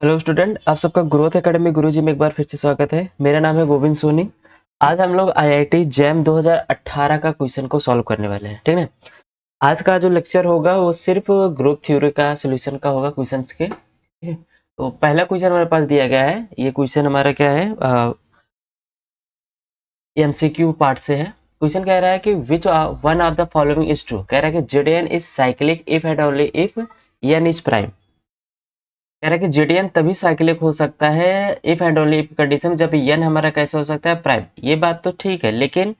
Hello student, आप सबका growth academy गुरुजी में एक बार फिर से स्वागत है। मेरा नाम है गोविंद सोनी। आज हम लोग आईआईटी जैम 2018 का क्वेश्चन को सॉल्व करने वाले हैं, ठीक है। आज का जो लेक्चर होगा वो सिर्फ ग्रुप थ्योरी का सॉल्यूशन का होगा, क्वेश्चंस के, ठीक है। तो पहला क्वेश्चन हमारे पास दिया गया है। ये क्वेश्चन हमारा क्या है, एमसीक्यू पार्ट से है। क्वेश्चन कह रहा है कि which one of the following is true. कह रहा है कि Z D N is cyclic if and only if n is prime. कह रहा है कि जेडीएन तभी साइक्लिक हो सकता है if and only if condition, जब एन हमारा कैसे हो सकता है, प्राइम। ये बात तो ठीक है, लेकिन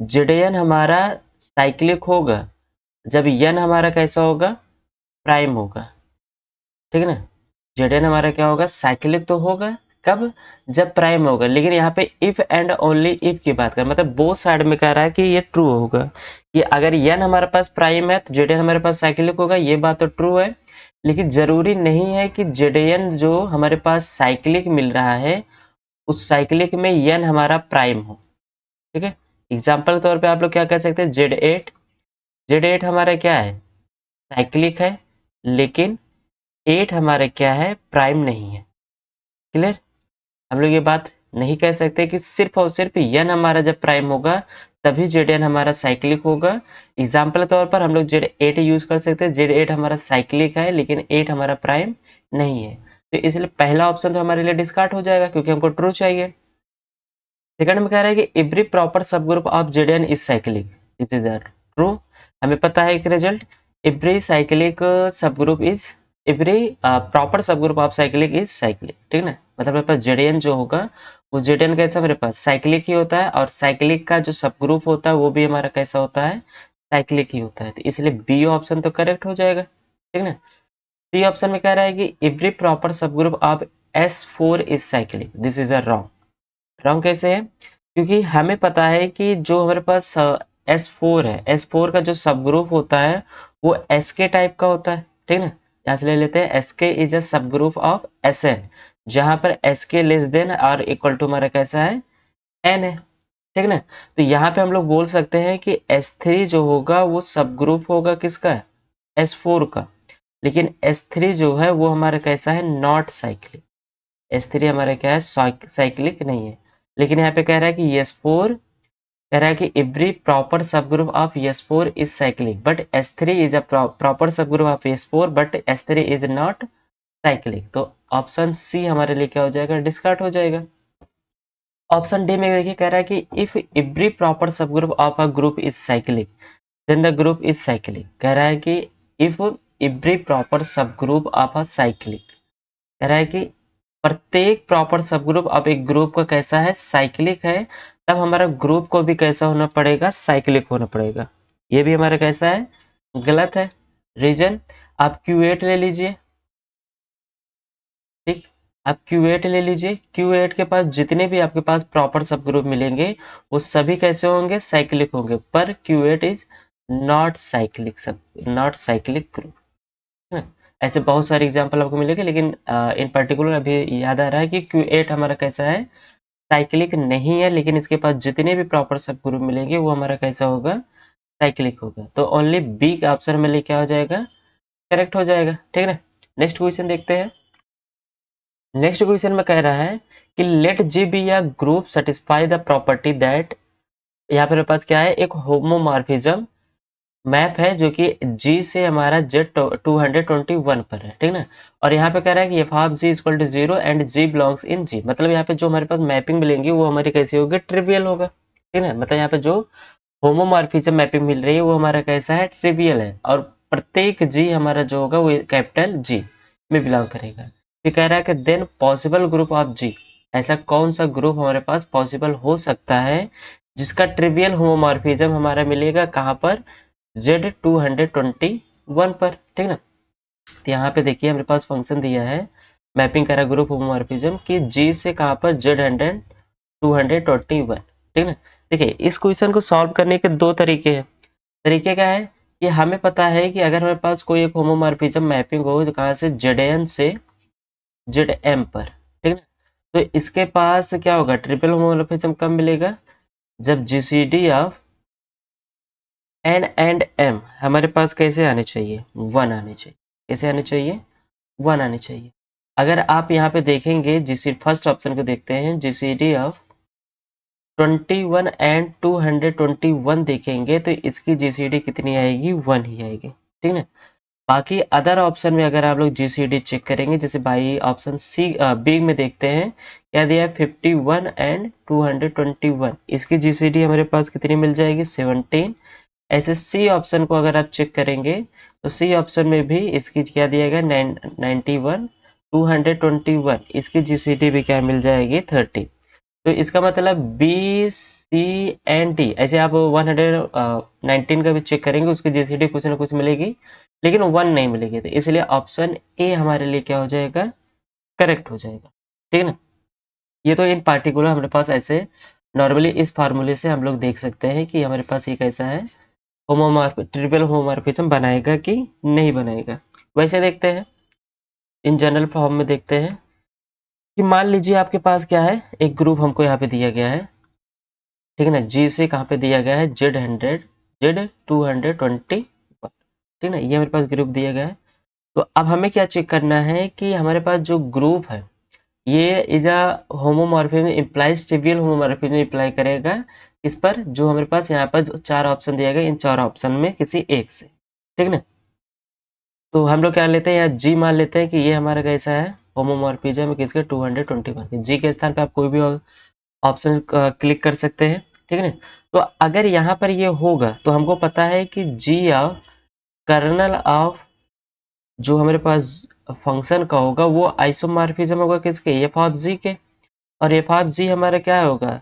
जेडीएन हमारा साइक्लिक होगा जब एन हमारा कैसा होगा, प्राइम होगा, ठीक है ना। जेडीएन हमारा क्या होगा, साइक्लिक तो होगा कब, जब प्राइम होगा। लेकिन यहाँ पे इफ एंड ओनली इफ की बात कर, मतलब बोथ साइड में कह रहा है कि ये ट्रू होगा कि अगर एन हमारे पास प्राइम है तो जेडीएन हमारे पास साइक्लिक होगा। ये बात तो ट्रू है, लेकिन जरूरी नहीं है कि जेडीएन जो हमारे पास साइक्लिक मिल रहा है उस साइक्लिक में एन हमारा प्राइम हो, ठीक है। एग्जाम्पल के तौर पे आप लोग क्या कह सकते हैं, जेड एट हमारा क्या है, साइक्लिक है, लेकिन 8 हमारा क्या है, प्राइम नहीं है। क्लियर। हम लोग ये बात नहीं कह सकते कि सिर्फ और सिर्फ एन हमारा जब प्राइम होगा तभी जेड एन हमारा साइक्लिक होगा। एग्जाम्पल के तौर पर हम लोग जेड एट यूज कर सकते हैं। जेड एट हमारा साइक्लिक है लेकिन 8 हमारा प्राइम नहीं है, तो इसलिए पहला ऑप्शन तो हमारे लिए डिस्कार्ड हो जाएगा क्योंकि हमको ट्रू चाहिए। सेकंड में कह रहा है कि every proper subgroup of Z N is cyclic, this is true. हमें पता है एक result, every cyclic subgroup is, every proper subgroup of cyclic is cyclic, ठीक ना। मतलब मेरे पास जेडीएन जो होगा वो जेडीएन कैसा मेरे पास साइक्लिक ही होता है, और साइक्लिक का जो सब ग्रुप होता है वो भी हमारा कैसा होता है, साइक्लिक ही होता है। तो इसलिए बी ऑप्शन तो करेक्ट हो जाएगा, ठीक ना। सी ऑप्शन में कह रहा है कि every proper subgroup of S4 is cyclic, this is a wrong. Wrong कैसे है, क्योंकि हमें पता है कि जो हमारे पास S4 है, S4 का जो सब ग्रुप होता है वो SK टाइप का होता है, ठीक ना। यहाँ से ले लेते हैं SK is a subgroup of SN, जहां पर SK लेस देन और इक्वल टू हमारा कैसा है, N है, ठीक ना। तो यहाँ पे हम लोग बोल सकते हैं कि S3 जो होगा वो सब ग्रुप होगा किसका, S4 का। लेकिन S3 जो है वो हमारा कैसा है, नॉट साइक्लिक। S3 हमारा क्या है, साइक्लिक नहीं है। लेकिन यहाँ पे कह रहा है कि S4, कह रहा है कि every proper subgroup of S4 is cyclic but S3 is a proper subgroup of S4 but S3 is not cyclic. तो ऑप्शन सी हमारे लिए क्या हो जाएगा, डिस्कार्ड हो जाएगा। ऑप्शन डी में देखिए कह रहा है कि if every proper subgroup of a group is cyclic then the group is cyclic. कह रहा है कि if every proper subgroup of a cyclic, कह रहा है कि प्रत्येक प्रॉपर सब ग्रुप अब एक ग्रुप का कैसा है, साइक्लिक है, तब हमारा ग्रुप को भी कैसा होना पड़ेगा, साइक्लिक होना पड़ेगा। ये भी हमारा कैसा है, गलत है। रीजन, आप Q8 ले लीजिए, ठीक। आप Q8 ले लीजिए, Q8 के पास जितने भी आपके पास प्रॉपर सब ग्रुप मिलेंगे वो सभी कैसे होंगे, साइक्लिक होंगे, पर Q8 इज नॉट साइक्लिक सब, नॉट साइक्लिक ग्रुप। है। ऐसे बहुत सारे एग्जाम्पल आपको मिलेंगे, लेकिन इन पर्टिकुलर अभी याद आ रहा है कि Q8 हमारा कैसा है, साइक्लिक नहीं है, लेकिन इसके पास जितने भी प्रॉपर सब ग्रुप मिलेंगे वो हमारा कैसा होगा, साइक्लिक होगा। तो ओनली बी का ऑप्शन में लिए क्या हो जाएगा, करेक्ट हो जाएगा, ठीक है ना। नेक्स्ट क्वेश्चन देखते हैं। नेक्स्ट क्वेश्चन में कह रहा है कि लेट जी बी या group satisfy the property that, यहाँ पे मेरे पास क्या है, एक होमोमॉर्फिज्म मैप है जो कि G से हमारा Z221 पर है, ठीक ना। और यहाँ पे कह रहा है कि F of G equal to 0 and G belongs in G। मतलब यहाँ पे जो हमारे पास मैपिंग मिलेंगी वो हमारी कैसी होगी, ट्रिवियल होगा, ठीक है। मतलब यहाँ पे जो होमोमॉर्फिज्म मैपिंग मिल रही है वो हमारा कैसा है, ट्रिवियल है, और प्रत्येक G हमारा जो होगा वो कैपिटल G में बिलोंग करेगा। फिर कह रहा है कि then possible group of G, ऐसा कौन सा ग्रुप हमारे पास पॉसिबल हो सकता है जिसका ट्रिवियल होमोमॉर्फिज्म हमारा मिलेगा कहाँ पर, Z221 पर, ठीक ना। तो यहाँ पे देखिए हमारे पास फंक्शन दिया है, मैपिंग करा ग्रुप होमोमॉर्फिज्म कि G से कहाँ पर, Z221, ठीक ना। देखिए इस क्वेश्चन को सॉल्व करने के दो तरीके हैं। तरीके क्या है कि हमें पता है कि अगर हमारे पास कोई एक होमोमॉर्फिज्म मैपिंग हो जो कहाँ से, Zn से Zm पर, ठीक ना। तो इसके पास क्या होगा, ट्रिपल होमोमॉर्फिज्म कब मिलेगा, जब GCD of N and M हमारे पास कैसे आने चाहिए, 1 आने चाहिए। कैसे आने चाहिए, 1 आने चाहिए। अगर आप यहाँ पे देखेंगे जीसी फर्स्ट ऑप्शन को देखते हैं, जीसीडी ऑफ 21 एंड 221 देखेंगे तो इसकी जीसीडी कितनी आएगी, 1 ही आएगी, ठीक है। बाकी अदर ऑप्शन में अगर आप लोग जीसीडी चेक करेंगे, जैसे बाई ऑप्शन सी बी में देखते हैं क्या दिया है, 51 एंड 221, इसकी जीसीडी हमारे पास कितनी मिल जाएगी, 17। ऐसे सी ऑप्शन को अगर आप चेक करेंगे तो सी ऑप्शन में भी इसकी क्या दिया गया, 91 221, इसकी जीसीडी भी क्या मिल जाएगी, 30। तो इसका मतलब बी सी एंड डी, ऐसे आप 119 का भी चेक करेंगे उसकी जीसीडी कुछ ना कुछ मिलेगी, लेकिन 1 नहीं मिलेगी, तो इसलिए ऑप्शन ए हमारे लिए क्या हो जाएगा, करेक्ट हो जाएगा, ठीक है ना। ये तो इन पार्टिकुलर हमारे पास ऐसे नॉर्मली इस फार्मूले से हम लोग देख सकते हैं कि हमारे पास ये कैसा है, ट्रिपल होमोमॉर्फिज्म बनाएगा कि नहीं बनाएगा। वैसे देखते हैं, इन जनरल फॉर्म में देखते हैं कि मान लीजिए आपके पास क्या है, एक ग्रुप हमको यहाँ पे दिया गया है, ठीक है ना, जी से कहाँ पे दिया गया है, Z100 Z221, ठीक है ना, ये मेरे पास ग्रुप दिया गया है। तो अब हमें क्या चेक करना है कि हमारे पास जो ग्रुप है ये is a homomorphism implies trivial homomorphism imply करेगा इस पर, जो हमारे पास यहाँ पर जो 4 ऑप्शन दिया गया, इन 4 ऑप्शन में किसी एक से, ठीक है ना। तो हम लोग क्या लेते हैं, यहाँ जी मान लेते हैं कि ये हमारा कैसा है, होमोमॉर्फिज्म किसके, 221 के। जी के स्थान पे आप कोई भी ऑप्शन क्लिक कर सकते हैं, ठीक है ना। तो अगर यहाँ पर ये होगा तो हमको पता है कि जी ऑफ कर्नल ऑफ जो हमारे पास फंक्शन का होगा वो आइसोमॉर्फिज्म होगा किसके, एफ ऑफ जी के। और एफ ऑफ जी हमारा क्या होगा,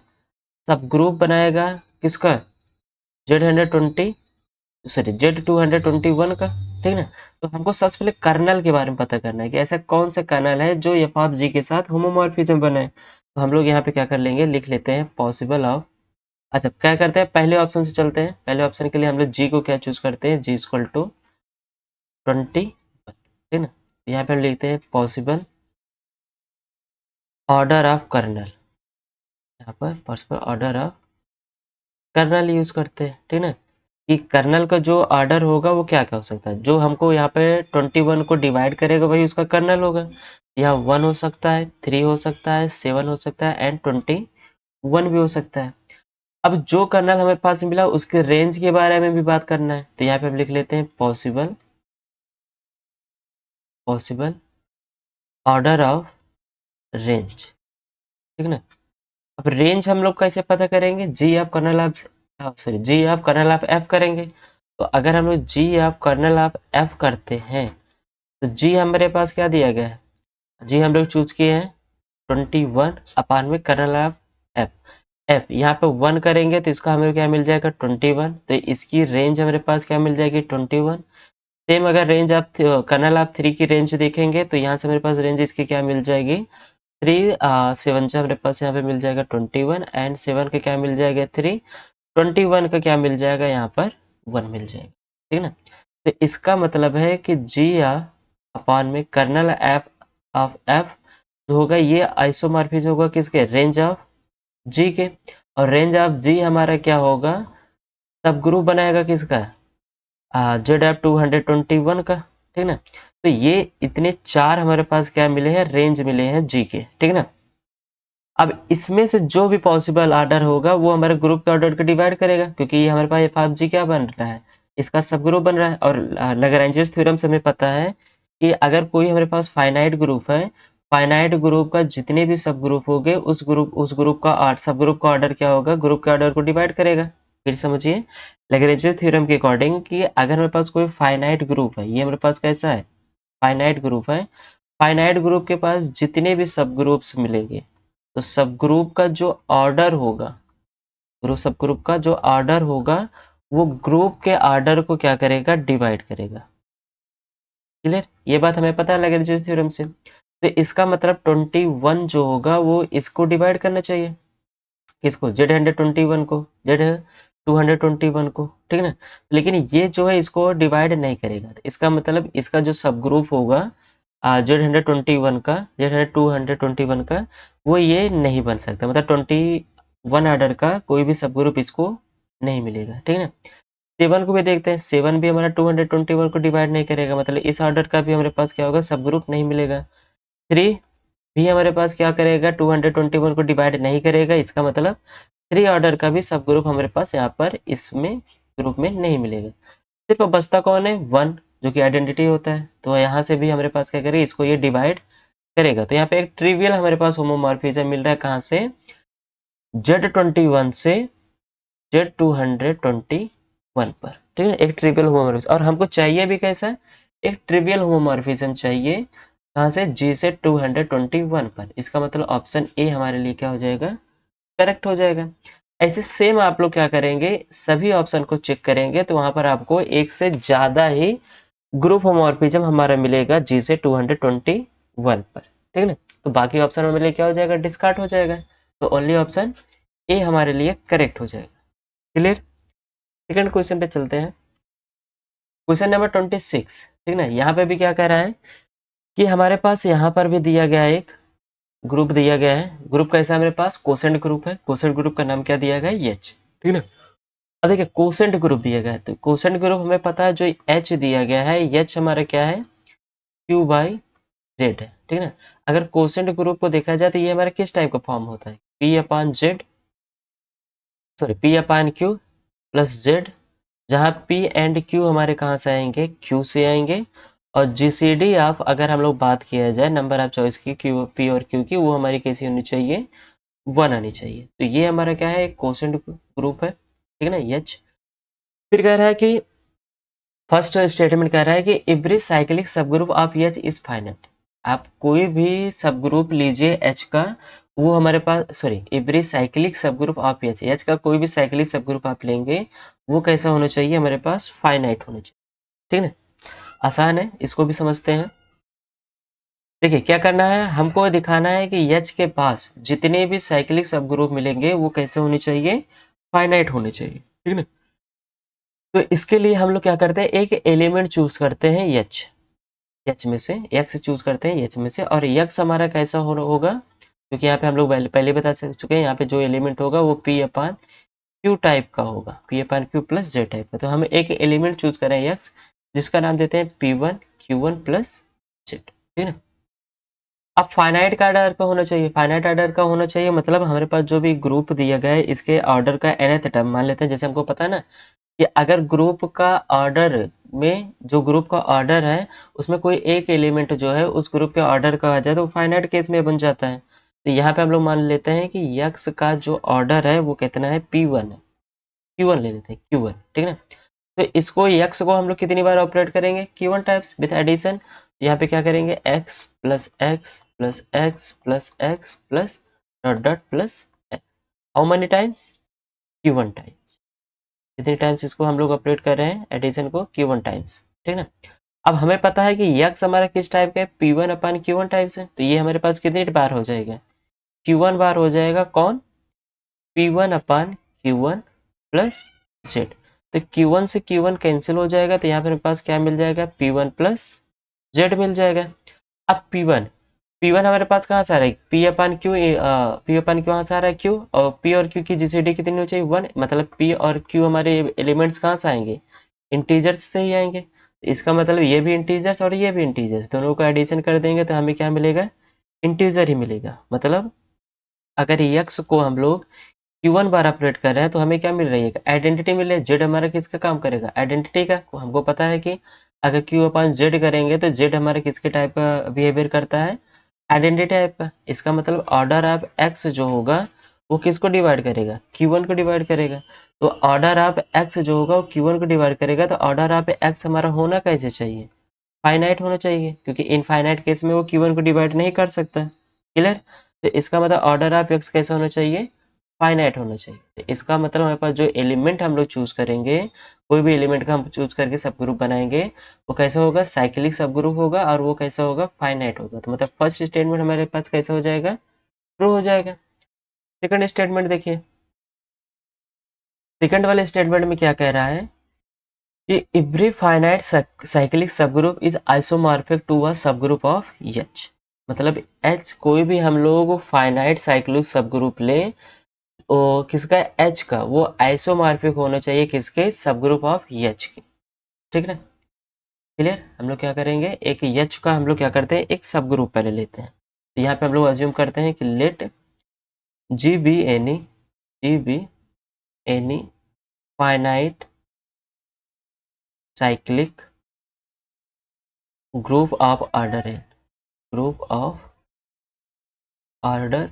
सब ग्रुप बनाएगा किसका, Z120 सॉरी Z221 का, ठीक है ना। तो हमको सबसे पहले कर्नल के बारे में पता करना है कि ऐसा कौन सा कर्नल है जो एफ ऑफ जी के साथ होमोमॉर्फिज्म बनाए। तो हम लोग यहाँ पे क्या कर लेंगे, लिख लेते हैं पॉसिबल ऑफ, अच्छा क्या करते हैं, पहले ऑप्शन से चलते हैं। पहले ऑप्शन के लिए हम लोग जी को क्या चूज करते हैं, जी इक्वल टू 20, ठीक है ना। यहाँ पे हम लिखते हैं पॉसिबल ऑर्डर ऑफ कर्नल, यहाँ पर possible order of kernel use करते हैं, ठीक है ना, कि कर्नल का जो ऑर्डर होगा वो क्या क्या हो सकता है, जो हमको यहाँ पे 21 को डिवाइड करेगा वही उसका कर्नल होगा। यहाँ 1 हो सकता है, 3 हो सकता है, 7 हो सकता है एंड 21 भी हो सकता है। अब जो कर्नल हमें पास मिला उसके रेंज के बारे में भी बात करना है, तो यहाँ पे हम लिख लेते हैं possible possible order of range, ठीक है ना। अब रेंज हम लोग कैसे पता करेंगे, G of kernel of sorry G of kernel of F करेंगे। तो अगर हम लोग G of kernel of F करते हैं तो जी हमारे पास क्या दिया गया है, जी हम लोग चूज किए हैं 21 अपान में कर्नल ऑफ एफ। एफ यहाँ पे 1 करेंगे तो इसका हमें क्या मिल जाएगा, 21, तो इसकी रेंज हमारे पास क्या मिल जाएगी, 21। सेम अगर रेंज आप कर्नल ऑफ 3 की रेंज देखेंगे तो यहाँ से मेरे पास रेंज इसकी क्या मिल जाएगी, 3 7 से हमारे पास यहाँ पे मिल जाएगा 21 एंड 7 का क्या मिल जाएगा 3, 21 का क्या मिल जाएगा यहाँ पर 1 मिल जाएगा, ठीक है ना। तो इसका मतलब है कि जी अपॉन में कर्नल एफ ऑफ एफ जो होगा ये आइसोमॉर्फिज्म होगा किसके, रेंज ऑफ जी के। और रेंज ऑफ जी हमारा क्या होगा, सब ग्रुप बनाएगा किसका, जेड एफ 221 का, ठीक है ना। तो ये इतने 4 हमारे पास क्या मिले हैं, रेंज मिले हैं जी के, ठीक है ना। अब इसमें से जो भी पॉसिबल ऑर्डर होगा वो हमारे ग्रुप के ऑर्डर को डिवाइड करेगा, क्योंकि ये हमारे पास एफ जी क्या बन रहा है, इसका सब ग्रुप बन रहा है। और लैग्रेंजियस थ्योरम से हमें पता है कि अगर कोई हमारे पास फाइनाइट ग्रुप है, फाइनाइट ग्रुप का जितने भी सब ग्रुप होंगे उस ग्रुप का सब ग्रुप का ऑर्डर क्या होगा, ग्रुप के ऑर्डर को डिवाइड करेगा। फिर समझिए लैग्रेंजियस थ्योरम के अकॉर्डिंग कि अगर हमारे पास कोई फाइनाइट ग्रुप है, ये हमारे पास कैसा है, फाइनाइट ग्रुप है, फाइनाइट ग्रुप के पास जितने भी सब ग्रुप्स मिलेंगे तो सब ग्रुप का जो ऑर्डर होगा, ग्रुप सब ग्रुप का जो ऑर्डर होगा वो ग्रुप के ऑर्डर को क्या करेगा, डिवाइड करेगा। क्लियर, ये बात हमें पता है लैग्रेंजियस थ्योरम से। तो इसका मतलब 21 जो होगा वो इसको डिवाइड करना चाहिए, किसको, Z121 को, Z221 को, ठीक है ना। लेकिन ये जो है इसको डिवाइड नहीं करेगा, तो इसका मतलब इसका जो सब ग्रुप होगा Z121 का, Z221 का, वो ये नहीं बन सकता, मतलब 21 ऑर्डर का कोई भी सब ग्रुप इसको नहीं मिलेगा, ठीक है ना। 7 को भी देखते हैं, 7 भी हमारा 221 को डिवाइड नहीं करेगा, मतलब इस ऑर्डर का भी हमारे पास क्या होगा, सब ग्रुप नहीं मिलेगा। 3 भी हमारे पास क्या करेगा, 221 को डिवाइड नहीं करेगा। इसका मतलब 3 ऑर्डर का भी सब ग्रुप हमारे पास यहाँ पर इसमें ग्रुप में नहीं मिलेगा। सिर्फ बचता कौन है, 1, जो कि आइडेंटिटी होता है। तो यहाँ से भी हमारे पास क्या करेगा, इसको ये डिवाइड करेगा। तो यहाँ पे एक ट्रिवियल हमारे पास होमोमॉर्फिज्म मिल रहा है, कहाँ से, Z21 से Z221 पर। ठीक है, एक ट्रिवियल होमोमॉर्फिज्म। और हमको चाहिए भी कैसा, एक ट्रिवियल होमोमॉर्फिज्म चाहिए, कहाँ से, G से 221 पर। इसका मतलब ऑप्शन ए हमारे लिए क्या हो जाएगा, करेक्ट हो जाएगा। ऐसे सेम आप लोग क्या करेंगे, सभी ऑप्शन को चेक करेंगे तो वहां पर आपको एक से ज्यादा ही ग्रुप होमोमॉर्फिज्म हमारा मिलेगा G से 221 पर। ठीक है ना, तो बाकी ऑप्शन हमारे लिए क्या हो जाएगा, डिस्कार्ड हो जाएगा। तो ओनली ऑप्शन ए हमारे लिए करेक्ट हो जाएगा। क्लियर। सेकंड क्वेश्चन पे चलते हैं। Question number 26। ठीक ना, यहाँ पे भी क्या कह रहा है कि हमारे पास यहाँ पर भी दिया गया है, एक ग्रुप दिया गया है। ग्रुप कैसा है, हमारे पास कोसेंट ग्रुप है। कोसेंट ग्रुप का नाम क्या दिया गया है, एच। ठीक है ना, अब देखिए कोसेंट ग्रुप दिया गया है, तो कोसेंट ग्रुप हमें पता है, जो एच दिया गया है, एच हमारा क्या है, क्यू बाई जेड है। ठीक है ना, अगर कोसेंट ग्रुप को देखा जाए तो ये हमारा किस टाइप का फॉर्म होता है, P upon Z, sorry P अपान क्यू प्लस जेड, जहाँ P एंड Q हमारे कहाँ से आएंगे, Q से आएंगे। और GCD ऑफ, अगर हम लोग बात किया जाए नंबर ऑफ चॉइस की, Q P और Q की, वो हमारी कैसी होनी चाहिए, 1 आनी चाहिए। तो ये हमारा क्या है, कोसेंट ग्रुप है। ठीक है ना, H। फिर कह रहा है कि फर्स्ट स्टेटमेंट कह रहा है कि every cyclic subgroup of H is finite. आप कोई भी सब ग्रुप लीजिए H का, वो हमारे पास, sorry every cyclic subgroup of H का कोई भी साइक्लिक सब ग्रुप आप लेंगे, वो कैसा होना चाहिए, हमारे पास फाइनाइट होना चाहिए। ठीक है, आसान है, इसको भी समझते हैं। देखिए क्या करना है, हमको दिखाना है कि H के पास जितने भी साइक्लिक सब ग्रुप मिलेंगे वो कैसे होने चाहिए, फाइनाइट होने चाहिए। ठीक है ना, तो इसके लिए हम लोग क्या करते हैं, एक एलिमेंट चूज करते हैं H में से, X चूज करते हैं H में से। और X हमारा कैसा होगा, क्योंकि यहाँ पे हम लोग पहले बता चुके हैं, यहाँ पे जो एलिमेंट होगा वो P अपान Q टाइप का होगा, P अपान Q प्लस Z टाइप का। तो हम एक एलिमेंट चूज करें X, जिसका नाम देते हैं P1 Q1 प्लस Z। ठीक है ना, अब फाइनाइट का ऑर्डर का होना चाहिए। फाइनाइट ऑर्डर का होना चाहिए मतलब हमारे पास जो भी ग्रुप दिया गया है, इसके ऑर्डर का nth टर्म मान लेते हैं। जैसे हमको पता है ना कि अगर ग्रुप का ऑर्डर में, जो ग्रुप का ऑर्डर है उसमें कोई एक एलिमेंट जो है उस ग्रुप के ऑर्डर का आ जाए तो फाइनाइट केस में बन जाता है। तो यहाँ पे हम लोग मान लेते हैं कि यक्स का जो ऑर्डर है वो कितना है, P1 है। Q1 ले लेते हैं, Q1। ठीक है ना, तो इसको यक्स को हम लोग कितनी बार ऑपरेट करेंगे, Q1 टाइम्स विथ एडिशन। यहाँ पे क्या करेंगे, x plus x plus x plus x plus dot dot plus x. How many times, Q1 times. कितने टाइम्स इसको हम लोग ऑपरेट कर रहे हैं, एडिशन को, Q1 टाइम्स। ठीक है ना, अब हमें पता है कि यक्स हमारा किस टाइप का है, P1 अपान Q1 टाइम्स है। तो ये हमारे पास कितनी बार हो जाएगा, Q1 बार हो जाएगा, कौन, P1 अपान Q1 प्लस जेड। तो Q1 से Q1 कैंसिल हो जाएगा, तो यहाँ पे मेरे पास क्या मिल जाएगा, P1 प्लस जेड मिल जाएगा। अब P1 हमारे पास कहाँ से आ रहा है, P अपन क्यू कहाँ से आ रहा है, Q, और P और Q की GCD कितनी हो चाहिए, 1। मतलब P और Q हमारे एलिमेंट्स कहाँ से आएंगे, इंटीजर्स से ही आएंगे। इसका मतलब ये भी इंटीजर्स और ये भी इंटीजर्स, दोनों को एडिशन कर देंगे तो हमें क्या मिलेगा, इंटीजर ही मिलेगा। मतलब अगर यक्स को हम लोग Q1 बार ऑपरेट कर रहे हैं तो हमें क्या मिल रही है, आइडेंटिटी मिल रही है। जेड हमारा किसका काम करेगा, आइडेंटिटी का। हमको पता है कि अगर Q अपन जेड करेंगे तो जेड हमारे किसके टाइप का बिहेवियर करता है, आइडेंटिटी टाइप का। इसका मतलब ऑर्डर ऑफ एक्स जो होगा वो किसको डिवाइड करेगा, Q1 को डिवाइड करेगा। तो ऑर्डर ऑफ एक्स जो होगा वो Q1 को डिवाइड करेगा। तो ऑर्डर ऑफ एक्स हमारा होना कैसे चाहिए, फाइनाइट होना चाहिए, क्योंकि इनफाइनाइट केस में वो Q1 को डिवाइड नहीं कर सकता। क्लियर। तो इसका मतलब ऑर्डर ऑफ एक्स कैसा होना चाहिए, फाइनाइट होना चाहिए। तो इसका मतलब हमारे पास जो एलिमेंट हम लोग चूज करेंगे, कोई भी एलिमेंट का हम चूज करके सब ग्रुप बनाएंगे, वो कैसा होगा, साइक्लिक सब ग्रुप होगा, और वो कैसा होगा, फाइनाइट होगा। तो मतलब फर्स्ट स्टेटमेंट हमारे पास कैसा हो जाएगा, ट्रू हो जाएगा। सेकंड स्टेटमेंट देखिए, सेकंड वाले स्टेटमेंट में क्या कह रहा है कि every finite cyclic subgroup is isomorphic to a subgroup of H. मतलब एच, कोई भी हम लोग फाइनाइट साइक्लिक सब ग्रुप ले, ओ किसका, एच का, वो आइसोमॉर्फिक होना चाहिए किसके, सब ग्रुप ऑफ एच के। ठीक है ना, क्लियर। हम लोग क्या करेंगे, एक एच का हम लोग क्या करते हैं, एक सब ग्रुप पहले लेते हैं। तो यहाँ पे हम लोग अज्यूम करते हैं कि let G be any finite cyclic group of order है, ग्रुप ऑफ ऑर्डर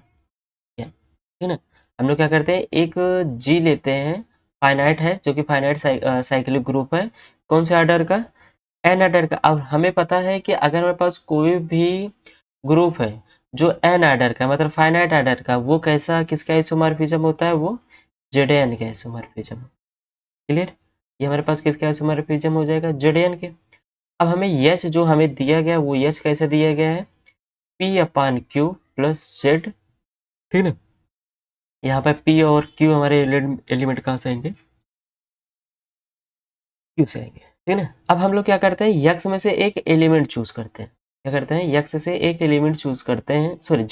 n, ठीक ना। हम लोग क्या करते हैं, एक जी लेते हैं, फाइनाइट है जो कि फाइनाइट साइक्लिक ग्रुप है, कौन से ऑर्डर का, एन ऑर्डर का। अब हमें पता है कि अगर हमारे पास कोई भी ग्रुप है जो एन ऑर्डर का मतलब फाइनाइट ऑर्डर का, वो कैसा किसका आइसोमॉर्फिज्म होता है, वो जेड का आइसोमॉर्फिज्म। क्लियर, ये हमारे पास किसका आइसोमॉर्फिज्म हो जाएगा, जेड के। अब हमें यश जो हमें दिया गया वो यश कैसे दिया गया है, पी अपान क्यू प्लस जेड, ठीक है। यहाँ पे पी और क्यू हमारे एलिमेंट कहाँ से आएंगे, क्यू से आएंगे, ठीक है ना। अब हम लोग क्या करते हैं, यक्स में से एक एलिमेंट चूज करते हैं, क्या करते हैं, यक्स से एक एलिमेंट चूज करते हैं, सॉरी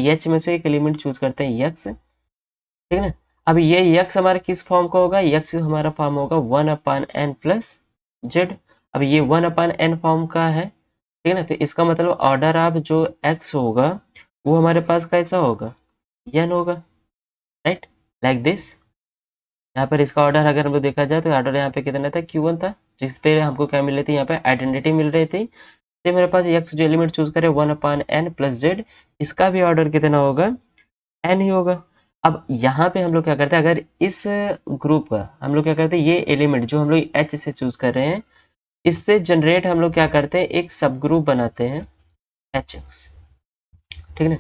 एच में से एक एलिमेंट चूज करते हैं यक्स, ठीक है ना। अब ये यक्स हमारा किस फॉर्म का होगा, यक्स हमारा फॉर्म होगा 1/n प्लस जेड। अब ये 1/n फॉर्म का है, ठीक है ना, तो इसका मतलब ऑर्डर ऑफ जो एक्स होगा वो हमारे पास कैसा होगा, n होगा, राइट, लाइक दिस। यहाँ पर इसका ऑर्डर अगर हम लोग देखा जाए तो ऑर्डर यहाँ पे कितना था, Q1 था, जिस पे हमको क्या मिल रही थी, यहाँ पे आइडेंटिटी मिल रही थी। तो मेरे पास x जो एलिमेंट चूज करे 1/n प्लस जेड, इसका भी ऑर्डर कितना होगा, n ही होगा। अब यहाँ पे हम लोग क्या करते हैं, अगर इस ग्रुप का हम लोग क्या करते हैं, ये एलिमेंट जो हम लोग h से चूज कर रहे हैं, इससे जनरेट हम लोग क्या करते हैं, एक सब ग्रुप बनाते हैं hx, ठीक है ना।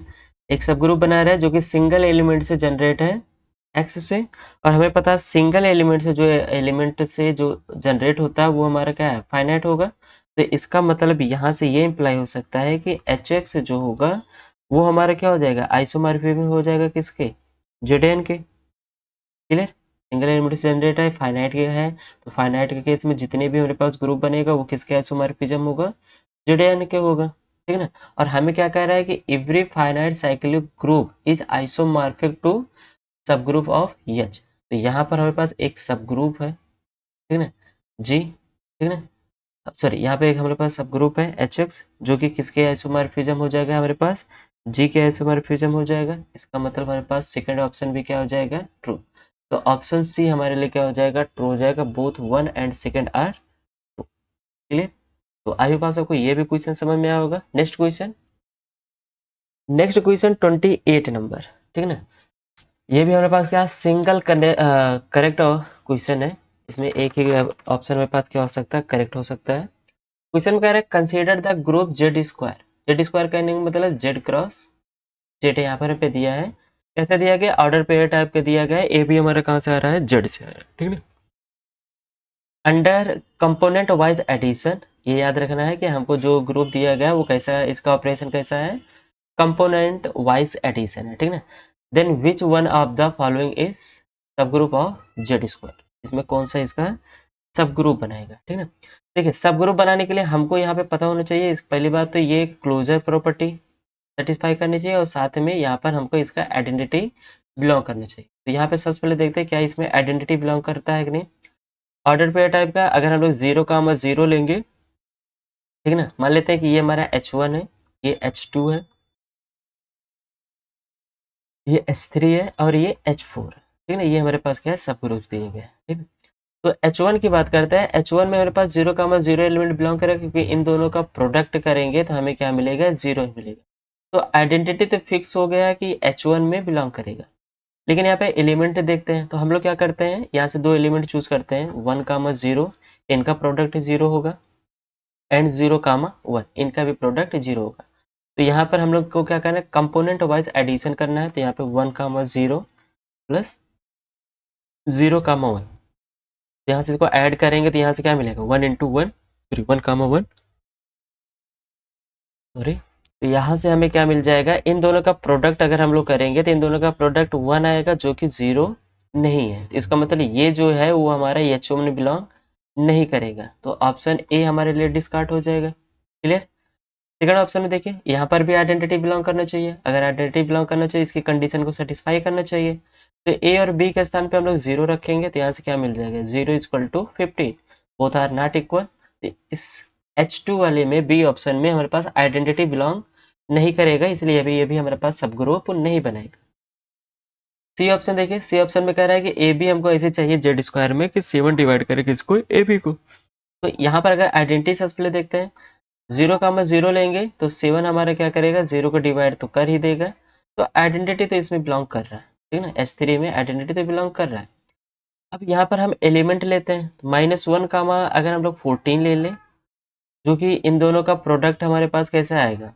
एक सब ग्रुप बना रहे हैं जो कि सिंगल एलिमेंट से जनरेट है एक्स से, और हमें पता है सिंगल एलिमेंट से जो एलिमेंट से जो जनरेट होता है वो हमारा क्या है, फाइनाइट होगा। तो इसका मतलब यहाँ से ये इम्प्लाई हो सकता है कि एच एक्स जो होगा वो हमारा क्या हो जाएगा, आइसोमॉर्फिज्म हो जाएगा किसके, जेडेन के। क्लियर, सिंगल एलिमेंट से जनरेट है, फाइनाइट के है, तो फाइनाइट के केस में जितने भी हमारे पास ग्रुप बनेगा वो किसके आइसोमॉर्फिज्म होगा, जेडेन के होगा, ठीक है ना। और हमें क्या कह रहा है कि every finite cyclic group is isomorphic to subgroup of H. तो यहाँ पर हमारे पास एक सब ग्रुप है, ठीक है ना, जी, ठीक है ना, सॉरी यहाँ पे एक हमारे पास सब ग्रुप है एच एक्स जो कि किसके आइसोमॉर्फिज्म हो जाएगा, हमारे पास जी के आइसोमॉर्फिज्म हो जाएगा। इसका मतलब हमारे पास सेकंड ऑप्शन भी क्या हो जाएगा, ट्रू। तो ऑप्शन सी हमारे लिए क्या हो जाएगा, ट्रू हो जाएगा, both one and second are true. Clear, तो आई होप आप सबको ये भी क्वेश्चन समझ में आया होगा। Next question, next question 28 number, ठीक है ना। ये भी हमारे पास क्या सिंगल करेक्ट क्वेश्चन है, इसमें एक ही ऑप्शन मेरे पास क्या हो सकता है, करेक्ट हो सकता है। क्वेश्चन कह रहा है consider the group Z square, Z square कहने का मतलब जेड क्रॉस जेड यहाँ पर पे दिया है, कैसे दिया गया, ऑर्डर पेयर टाइप का दिया गया है, ए भी हमारा कहाँ से आ रहा है, जेड से आ रहा है, ठीक है। अंडर कंपोनेंट वाइज एडिशन, ये याद रखना है कि हमको जो ग्रुप दिया गया है वो कैसा है, इसका ऑपरेशन कैसा है, कंपोनेंट वाइज एडिशन है, ठीक है ना। Then which one of the following is subgroup of Z square, इसमें कौन सा इसका सब ग्रुप बनाएगा, ठीक है ना। देखिए सब ग्रुप बनाने के लिए हमको यहाँ पे पता होना चाहिए, इस पहली बात तो ये क्लोजर प्रॉपर्टी सेटिस्फाई करनी चाहिए, और साथ में यहाँ पर हमको इसका आइडेंटिटी बिलोंग करना चाहिए। तो यहाँ पे सबसे पहले देखते हैं क्या इसमें आइडेंटिटी बिलोंग करता है कि नहीं। ऑर्डर पेयर टाइप का अगर हम लोग 0,0 लेंगे, ठीक है ना, मान लेते हैं कि ये हमारा H1 है, ये H2 है, ये H3 है और ये H4 है, ठीक है ना। ये हमारे पास क्या है, सब ग्रुप दिए गए हैं, ठीक है। तो H1 की बात करते हैं, H1 में हमारे पास 0,0 एलिमेंट बिलोंग करेगा, क्योंकि इन दोनों का प्रोडक्ट करेंगे तो हमें क्या मिलेगा, 0 मिलेगा। तो आइडेंटिटी तो फिक्स हो गया कि H1 में बिलोंग करेगा। लेकिन यहाँ पे एलिमेंट देखते हैं, तो हम लोग क्या करते हैं, यहाँ से दो एलिमेंट चूज करते हैं, 1,0, इनका प्रोडक्ट 0 होगा, एंड 0,1 इनका भी प्रोडक्ट 0 होगा। तो यहाँ पर हम लोग को क्या करना है, कंपोनेंट वाइज एडिशन करना है। तो यहाँ पे 1,0 प्लस 0,1, यहाँ से इसको ऐड करेंगे तो यहाँ से क्या मिलेगा, 1 × 1, सॉरी 1,1, सॉरी। तो यहाँ से हमें क्या मिल जाएगा, इन दोनों का प्रोडक्ट अगर हम लोग करेंगे तो इन दोनों का प्रोडक्ट 1 आएगा जो कि 0 नहीं है। तो इसका मतलब ये जो है वो हमारा एच में बिलोंग नहीं करेगा, तो ऑप्शन ए हमारे लिए डिस्कार्ड हो जाएगा। क्लियर, सेकंड ऑप्शन में देखिए, यहाँ पर भी आइडेंटिटी बिलोंग करना चाहिए, अगर आइडेंटिटी बिलोंग करना चाहिए इसकी कंडीशन को सेटिस्फाई करना चाहिए। तो ए और बी के स्थान पे हम लोग 0 रखेंगे, तो यहाँ से क्या मिल जाएगा, 0 = 15, बोथ आर नॉट इक्वल। इस H2 वाले में बी ऑप्शन में हमारे पास आइडेंटिटी बिलोंग नहीं करेगा, इसलिए अभी ये भी हमारे पास सब ग्रुप नहीं बनाएगा। सी ऑप्शन देखिए, सी ऑप्शन में कह रहा है कि ए बी हमको ऐसे चाहिए जेड स्क्वायर में कि 7 डिवाइड करे किसको, ए बी को। तो यहाँ पर अगर आइडेंटिटी सबसे पहले देखते हैं, 0 का हम 0 लेंगे तो 7 हमारा क्या करेगा, 0 को डिवाइड तो कर ही देगा। तो आइडेंटिटी तो इसमें बिलोंग कर रहा है, ठीक है ना, S3 में आइडेंटिटी तो बिलोंग कर रहा है। अब यहाँ पर हम एलिमेंट लेते हैं, -1 कामा अगर हम लोग 14 ले लें, जो कि इन दोनों का प्रोडक्ट हमारे पास कैसे आएगा,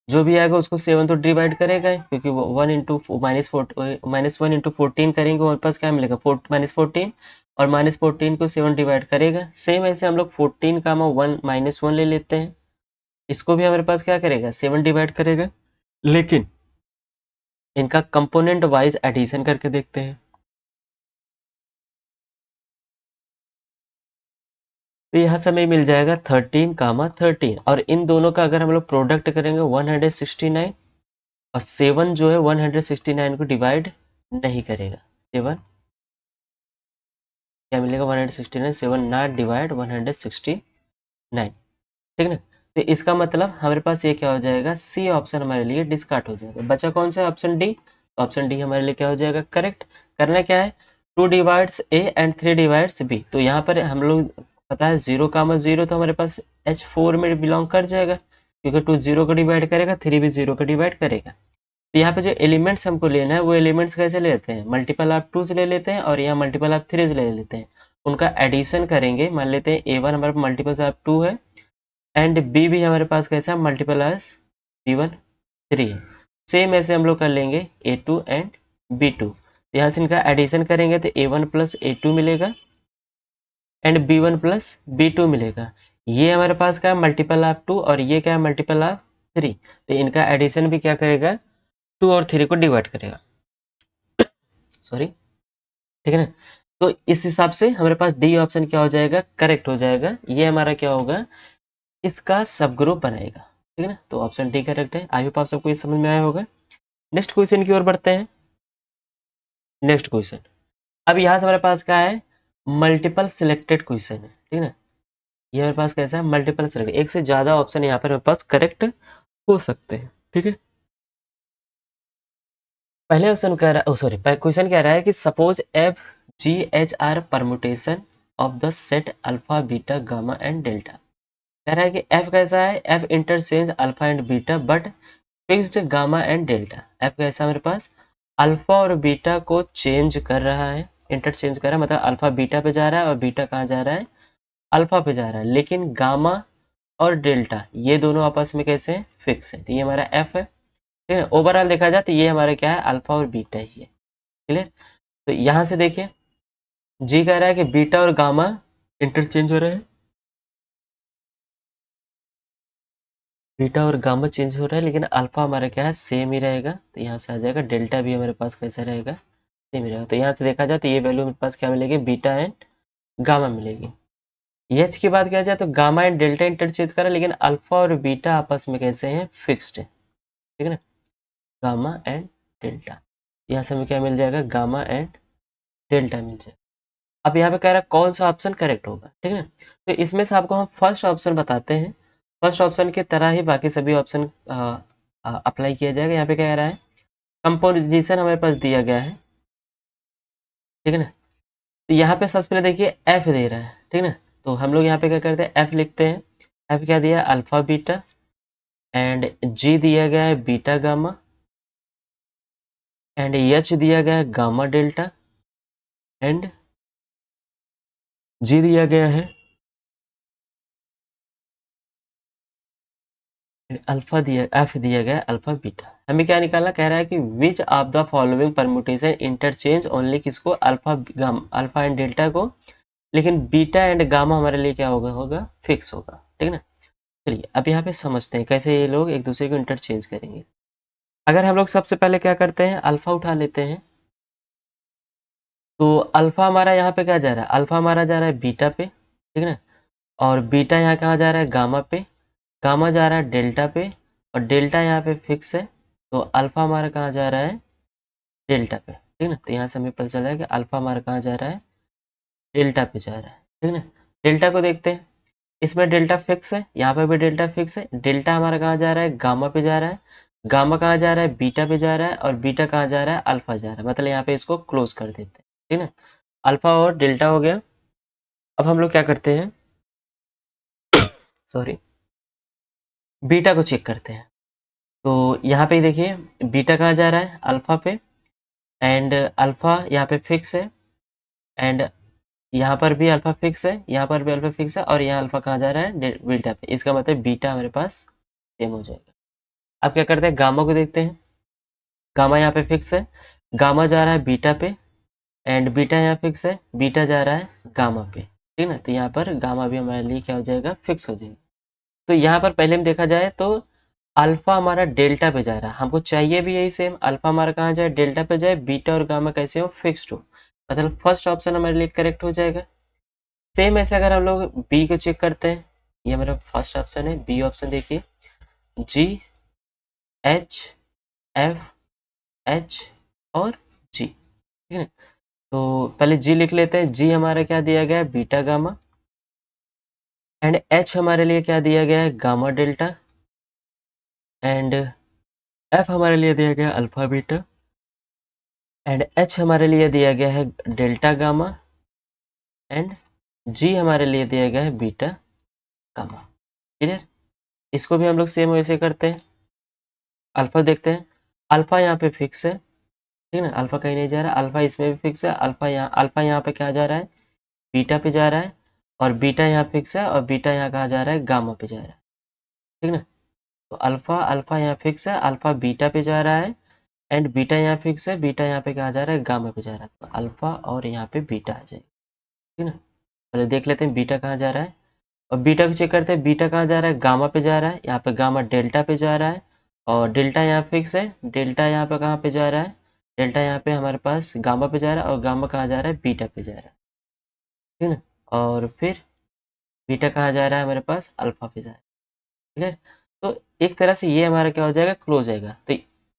जो भी आएगा उसको 7 तो डिवाइड करेगा ही, क्योंकि वो 1 इंटू -1 इंटू 14 करेंगे, हमारे पास क्या मिलेगा, -14, और -14 को 7 डिवाइड करेगा। सेम ऐसे हम लोग 14 कामा 1 -1 ले लेते हैं, इसको भी हमारे पास क्या करेगा, 7 डिवाइड करेगा। लेकिन इनका कंपोनेंट वाइज एडिशन करके देखते हैं, तो यहाँ से हमें मिल जाएगा 13 कामा 13, और इन दोनों का अगर हम लोग प्रोडक्ट करेंगे 169, और 7 जो है 169 को डिवाइड नहीं करेगा। 7 क्या मिलेगा, 169, 7 नॉट डिवाइड 169, ठीक है ना। तो इसका मतलब हमारे पास ये क्या हो जाएगा, सी ऑप्शन हमारे लिए डिस्कार्ड हो जाएगा। बचा कौन सा, ऑप्शन डी। ऑप्शन डी हमारे लिए क्या हो जाएगा, करेक्ट। करना क्या है, 2 divides A and 3 divides B. तो यहाँ पर हम लोग पता है 0 कामा 0 तो हमारे पास H4 में बिलोंग कर जाएगा, क्योंकि 2 0 को डिवाइड करेगा, 3 भी 0 को डिवाइड करेगा। तो यहाँ पे जो एलिमेंट्स हमको लेना है वो एलिमेंट्स कैसे लेते हैं, मल्टीपल ऑफ 2 से ले लेते हैं, और यहाँ मल्टीपल ऑफ 3 से ले लेते हैं। उनका एडिशन करेंगे, मान लेते हैं A1 हमारे पास मल्टीपल ऑफ 2 है, एंड B भी हमारे पास कैसा है, मल्टीपल ऑफ B1 3 है। सेम ऐसे हम लोग कर लेंगे A2 एंड B2। यहाँ से इनका एडिशन करेंगे तो A1 प्लस A2 मिलेगा, एंड B1 प्लस B2 मिलेगा। ये हमारे पास क्या है, मल्टीपल ऑफ 2, और ये क्या है, मल्टीपल ऑफ 3। तो इनका एडिशन भी क्या करेगा, 2 और 3 को डिवाइड करेगा, सॉरी, ठीक है ना। तो इस हिसाब से हमारे पास डी ऑप्शन क्या हो जाएगा, करेक्ट हो जाएगा। ये हमारा क्या होगा, इसका सब ग्रुप बनाएगा, ठीक है ना। तो ऑप्शन डी करेक्ट है। आई होप आप सबको ये समझ में आया होगा। नेक्स्ट क्वेश्चन की ओर बढ़ते हैं। नेक्स्ट क्वेश्चन, अब यहाँ से हमारे पास क्या है, मल्टीपल सिलेक्टेड क्वेश्चन है, ठीक है ना। ये हमारे पास कैसा है, मल्टीपल सिलेक्टेड, एक से ज्यादा ऑप्शन यहाँ पर हमारे पास करेक्ट हो सकते हैं, ठीक है। पहले ऑप्शन कह रहा है, सॉरी, क्वेश्चन कह रहा है कि suppose F G H R permutation of the set alpha beta gamma and delta. कह रहा है कि एफ कैसा है, F interchange alpha and beta but fixed gamma and delta. F कैसा है, मेरे पास अल्फा और बीटा को चेंज कर रहा है, इंटरचेंज कर रहा है, मतलब अल्फा बीटा पे जा रहा है और बीटा कहाँ जा रहा है, अल्फा पे जा रहा है। लेकिन गामा और डेल्टा ये दोनों आपस में कैसे हैं, फिक्स है। तो ये हमारा एफ है, ठीक है। ओवरऑल देखा जाए तो ये हमारा क्या है, अल्फा और बीटा ही है, क्लियर। तो यहाँ से देखिए, जी कह रहा है कि बीटा और गामा इंटरचेंज हो रहे हैं, बीटा और गामा चेंज हो रहा है, लेकिन अल्फा हमारा क्या है, सेम ही रहेगा। तो यहाँ से आ जाएगा डेल्टा भी हमारे पास कैसा रहेगा, सेम ही रहेगा। तो यहाँ से देखा जाए तो ये वैल्यू मेरे पास क्या मिलेगी, बीटा एंड गामा मिलेगी। एच की बात किया जाए तो गामा एंड डेल्टा इंटरचेंज करा, लेकिन अल्फा और बीटा आपस में कैसे हैं, फिक्स्ड है, ठीक है ना। गामा एंड डेल्टा, यहाँ से हमें क्या मिल जाएगा, गामा एंड डेल्टा मिल जाएगा। अब यहाँ पे कह रहा है कौन सा ऑप्शन करेक्ट होगा, ठीक है ना। तो इसमें से आपको हम फर्स्ट ऑप्शन बताते हैं। फर्स्ट ऑप्शन की तरह ही बाकी सभी ऑप्शन अप्लाई किया जाएगा। यहाँ पे क्या कह रहा है, कंपोजिशन हमारे पास दिया गया है, ठीक है ना। तो यहाँ पे सबसे पहले देखिए एफ दे रहा है, ठीक है ना। तो हम लोग यहाँ पे क्या करते हैं, एफ लिखते हैं। एफ क्या दिया है, अल्फा बीटा, एंड जी दिया गया है बीटा गामा, एंड एच दिया गया है गामा डेल्टा, एंड जी दिया गया है अल्फा, दिया एफ दिया गया है अल्फा बीटा। हमें क्या निकालना, कह रहा है कि which of the following permutation interchange only किसको, alpha gamma, alpha and delta को, लेकिन बीटा एंड गामा हमारे लिए क्या होगा फिक्स होगा, ठीक है ना। चलिए अब यहाँ पे समझते हैं कैसे ये लोग एक दूसरे को इंटरचेंज करेंगे। अगर हम लोग सबसे पहले क्या करते हैं, अल्फा उठा लेते हैं। तो अल्फा हमारा यहाँ पे क्या जा रहा है, अल्फा हमारा जा रहा है बीटा पे, ठीक है ना। और बीटा यहाँ कहाँ जा रहा है, गामा पे। गामा जा रहा है डेल्टा पे, और डेल्टा यहाँ पे फिक्स है। तो अल्फा हमारा कहाँ जा रहा है, डेल्टा पे, ठीक है ना। तो यहाँ से हमें पता चला है कि अल्फा हमारा कहाँ जा रहा है, डेल्टा पे जा रहा है, ठीक है ना। डेल्टा को देखते हैं। इसमें डेल्टा फिक्स है, यहाँ पे भी डेल्टा फिक्स है। डेल्टा हमारा कहाँ जा रहा है, गामा पे जा रहा है, गामा कहाँ जा रहा है, बीटा पे जा रहा है, और बीटा कहाँ जा रहा है, अल्फा जा रहा है। मतलब यहाँ पे इसको क्लोज कर देते हैं, ठीक है। अल्फा और डेल्टा हो गया। अब हम लोग क्या करते हैं, सॉरी, बीटा को चेक करते हैं। तो यहाँ पे देखिए बीटा कहाँ जा रहा है, अल्फा पे, एंड अल्फा यहाँ पे फिक्स है, एंड यहाँ पर भी अल्फा फिक्स है, यहाँ पर भी अल्फा फिक्स है, और यहाँ अल्फा कहाँ जा रहा है, बीटा पे। इसका मतलब बीटा हमारे पास सेम हो जाएगा। अब क्या करते हैं, गामा को देखते हैं। गामा यहाँ पे फिक्स है, गामा जा रहा है बीटा पे, एंड बीटा यहाँ फिक्स है, बीटा जा रहा है गामा पे, ठीक ना। तो यहाँ पर गामा भी हमारे लिए क्या हो जाएगा, फिक्स हो जाएगा। तो यहाँ पर पहले हम देखा जाए तो अल्फा हमारा डेल्टा पे जा रहा है, हमको चाहिए भी यही सेम, अल्फा हमारा कहाँ जाए, डेल्टा पे जाए, बीटा और गामा कैसे हो, फिक्स्ड हो। मतलब फर्स्ट ऑप्शन हमारे लिए करेक्ट हो जाएगा। सेम ऐसे अगर हम लोग बी को चेक करते हैं, ये हमारा फर्स्ट ऑप्शन है, बी ऑप्शन देखिए, जी, एच, एफ, एच और जी, ठीक है। तो पहले जी लिख लेते हैं। जी हमारा क्या दिया गया है, बीटा गामा, एंड एच हमारे लिए क्या दिया गया है, गामा डेल्टा, एंड एफ हमारे लिए दिया गया है अल्फा बीटा, एंड एच हमारे लिए दिया गया है डेल्टा गामा, एंड जी हमारे लिए दिया गया है बीटा गामा। क्लियर। इसको भी हम लोग सेम वैसे करते हैं। अल्फा देखते हैं, अल्फा यहाँ पे फिक्स है, ठीक है ना, अल्फा कहीं नहीं जा रहा, अल्फा इसमें भी फिक्स है, अल्फा यहाँ पे क्या जा रहा है, बीटा पे जा रहा है, और बीटा यहाँ फिक्स है, और बीटा यहाँ कहाँ जा रहा है, गामा पे जा रहा है, ठीक ना। तो अल्फा अल्फा यहाँ फिक्स है, अल्फा बीटा पे जा रहा है, एंड बीटा यहाँ फिक्स है, बीटा यहाँ पे कहाँ जा रहा है, गामा पे जा रहा है। तो अल्फा और यहाँ पे बीटा आ जाएगा, ठीक ना। पहले देख लेते हैं बीटा कहाँ जा रहा है, और बीटा को चेक करते हैं, बीटा कहाँ जा रहा है, गामा पे जा रहा है, यहाँ पे गामा डेल्टा पे जा रहा है, और डेल्टा यहाँ फिक्स है, डेल्टा यहाँ पे कहाँ पे जा रहा है, डेल्टा यहाँ पे हमारे पास गामा पे जा रहा है, और गामा कहाँ जा रहा है, बीटा पे जा रहा है, ठीक है ना। और फिर बीटा कहाँ जा रहा है, हमारे पास अल्फा पे जा रहा है, ठीक है। तो एक तरह से ये हमारा क्या हो जाएगा, क्लोज हो जाएगा। तो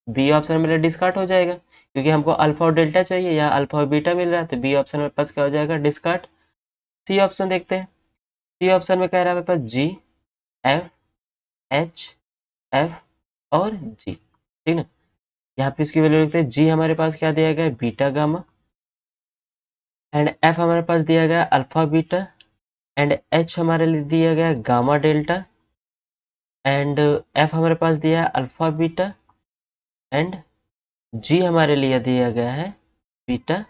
बी ऑप्शन मेरा डिस्कार्ड हो जाएगा, क्योंकि हमको अल्फा और डेल्टा चाहिए, या अल्फा और बीटा मिल रहा है, तो बी ऑप्शन मेरे पास क्या हो जाएगा, डिस्कार्ड। सी ऑप्शन देखते हैं। सी ऑप्शन में कह रहा है मेरे पास जी, एफ, एच, एफ और जी, ठीक ना। यहाँ पे इसकी वैल्यू लिखते हैं। जी हमारे पास क्या दिया गया है, बीटा गामा, एंड एफ हमारे पास दिया गया है अल्फा बीटा, एंड एच हमारे लिए दिया गया है गामा डेल्टा, एंड एफ हमारे पास दिया है अल्फा बीटा, एंड जी हमारे लिए दिया गया है बीटा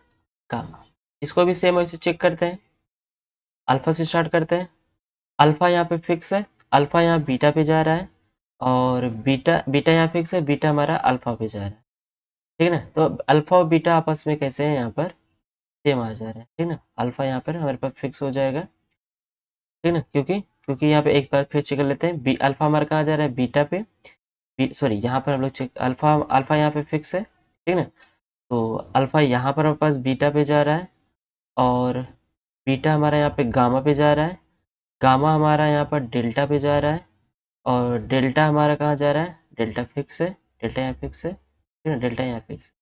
गामा। इसको भी सेम वैसे चेक करते हैं। अल्फा से स्टार्ट करते हैं। अल्फा यहाँ पे फिक्स है, अल्फा यहाँ बीटा पे जा रहा है, और बीटा बीटा यहाँ फिक्स है, बीटा हमारा अल्फा पे जा रहा है, ठीक है ना। तो अल्फा और बीटा आपस में कैसे हैं, यहाँ पर सेम आ जा रहा है, ठीक ना। अल्फा यहाँ पर हमारे पास फिक्स हो जाएगा, ठीक ना, क्योंकि क्योंकि यहाँ पे एक बार फिर चेक कर लेते हैं। बी अल्फा हमारा कहाँ जा रहा है, बीटा पे, सॉरी यहाँ पर हम लोग चेक, अल्फा अल्फा यहाँ पे फिक्स है, ठीक ना। तो अल्फा यहाँ पर हमारे पास बीटा पे जा रहा है, और बीटा हमारा यहाँ पे गामा पे जा रहा है, गामा हमारा यहाँ पर डेल्टा पे जा रहा है, और डेल्टा हमारा कहाँ जा रहा है, डेल्टा फिक्स है, डेल्टा यहाँ फिक्स है, ठीक है, डेल्टा यहाँ फिक्स है।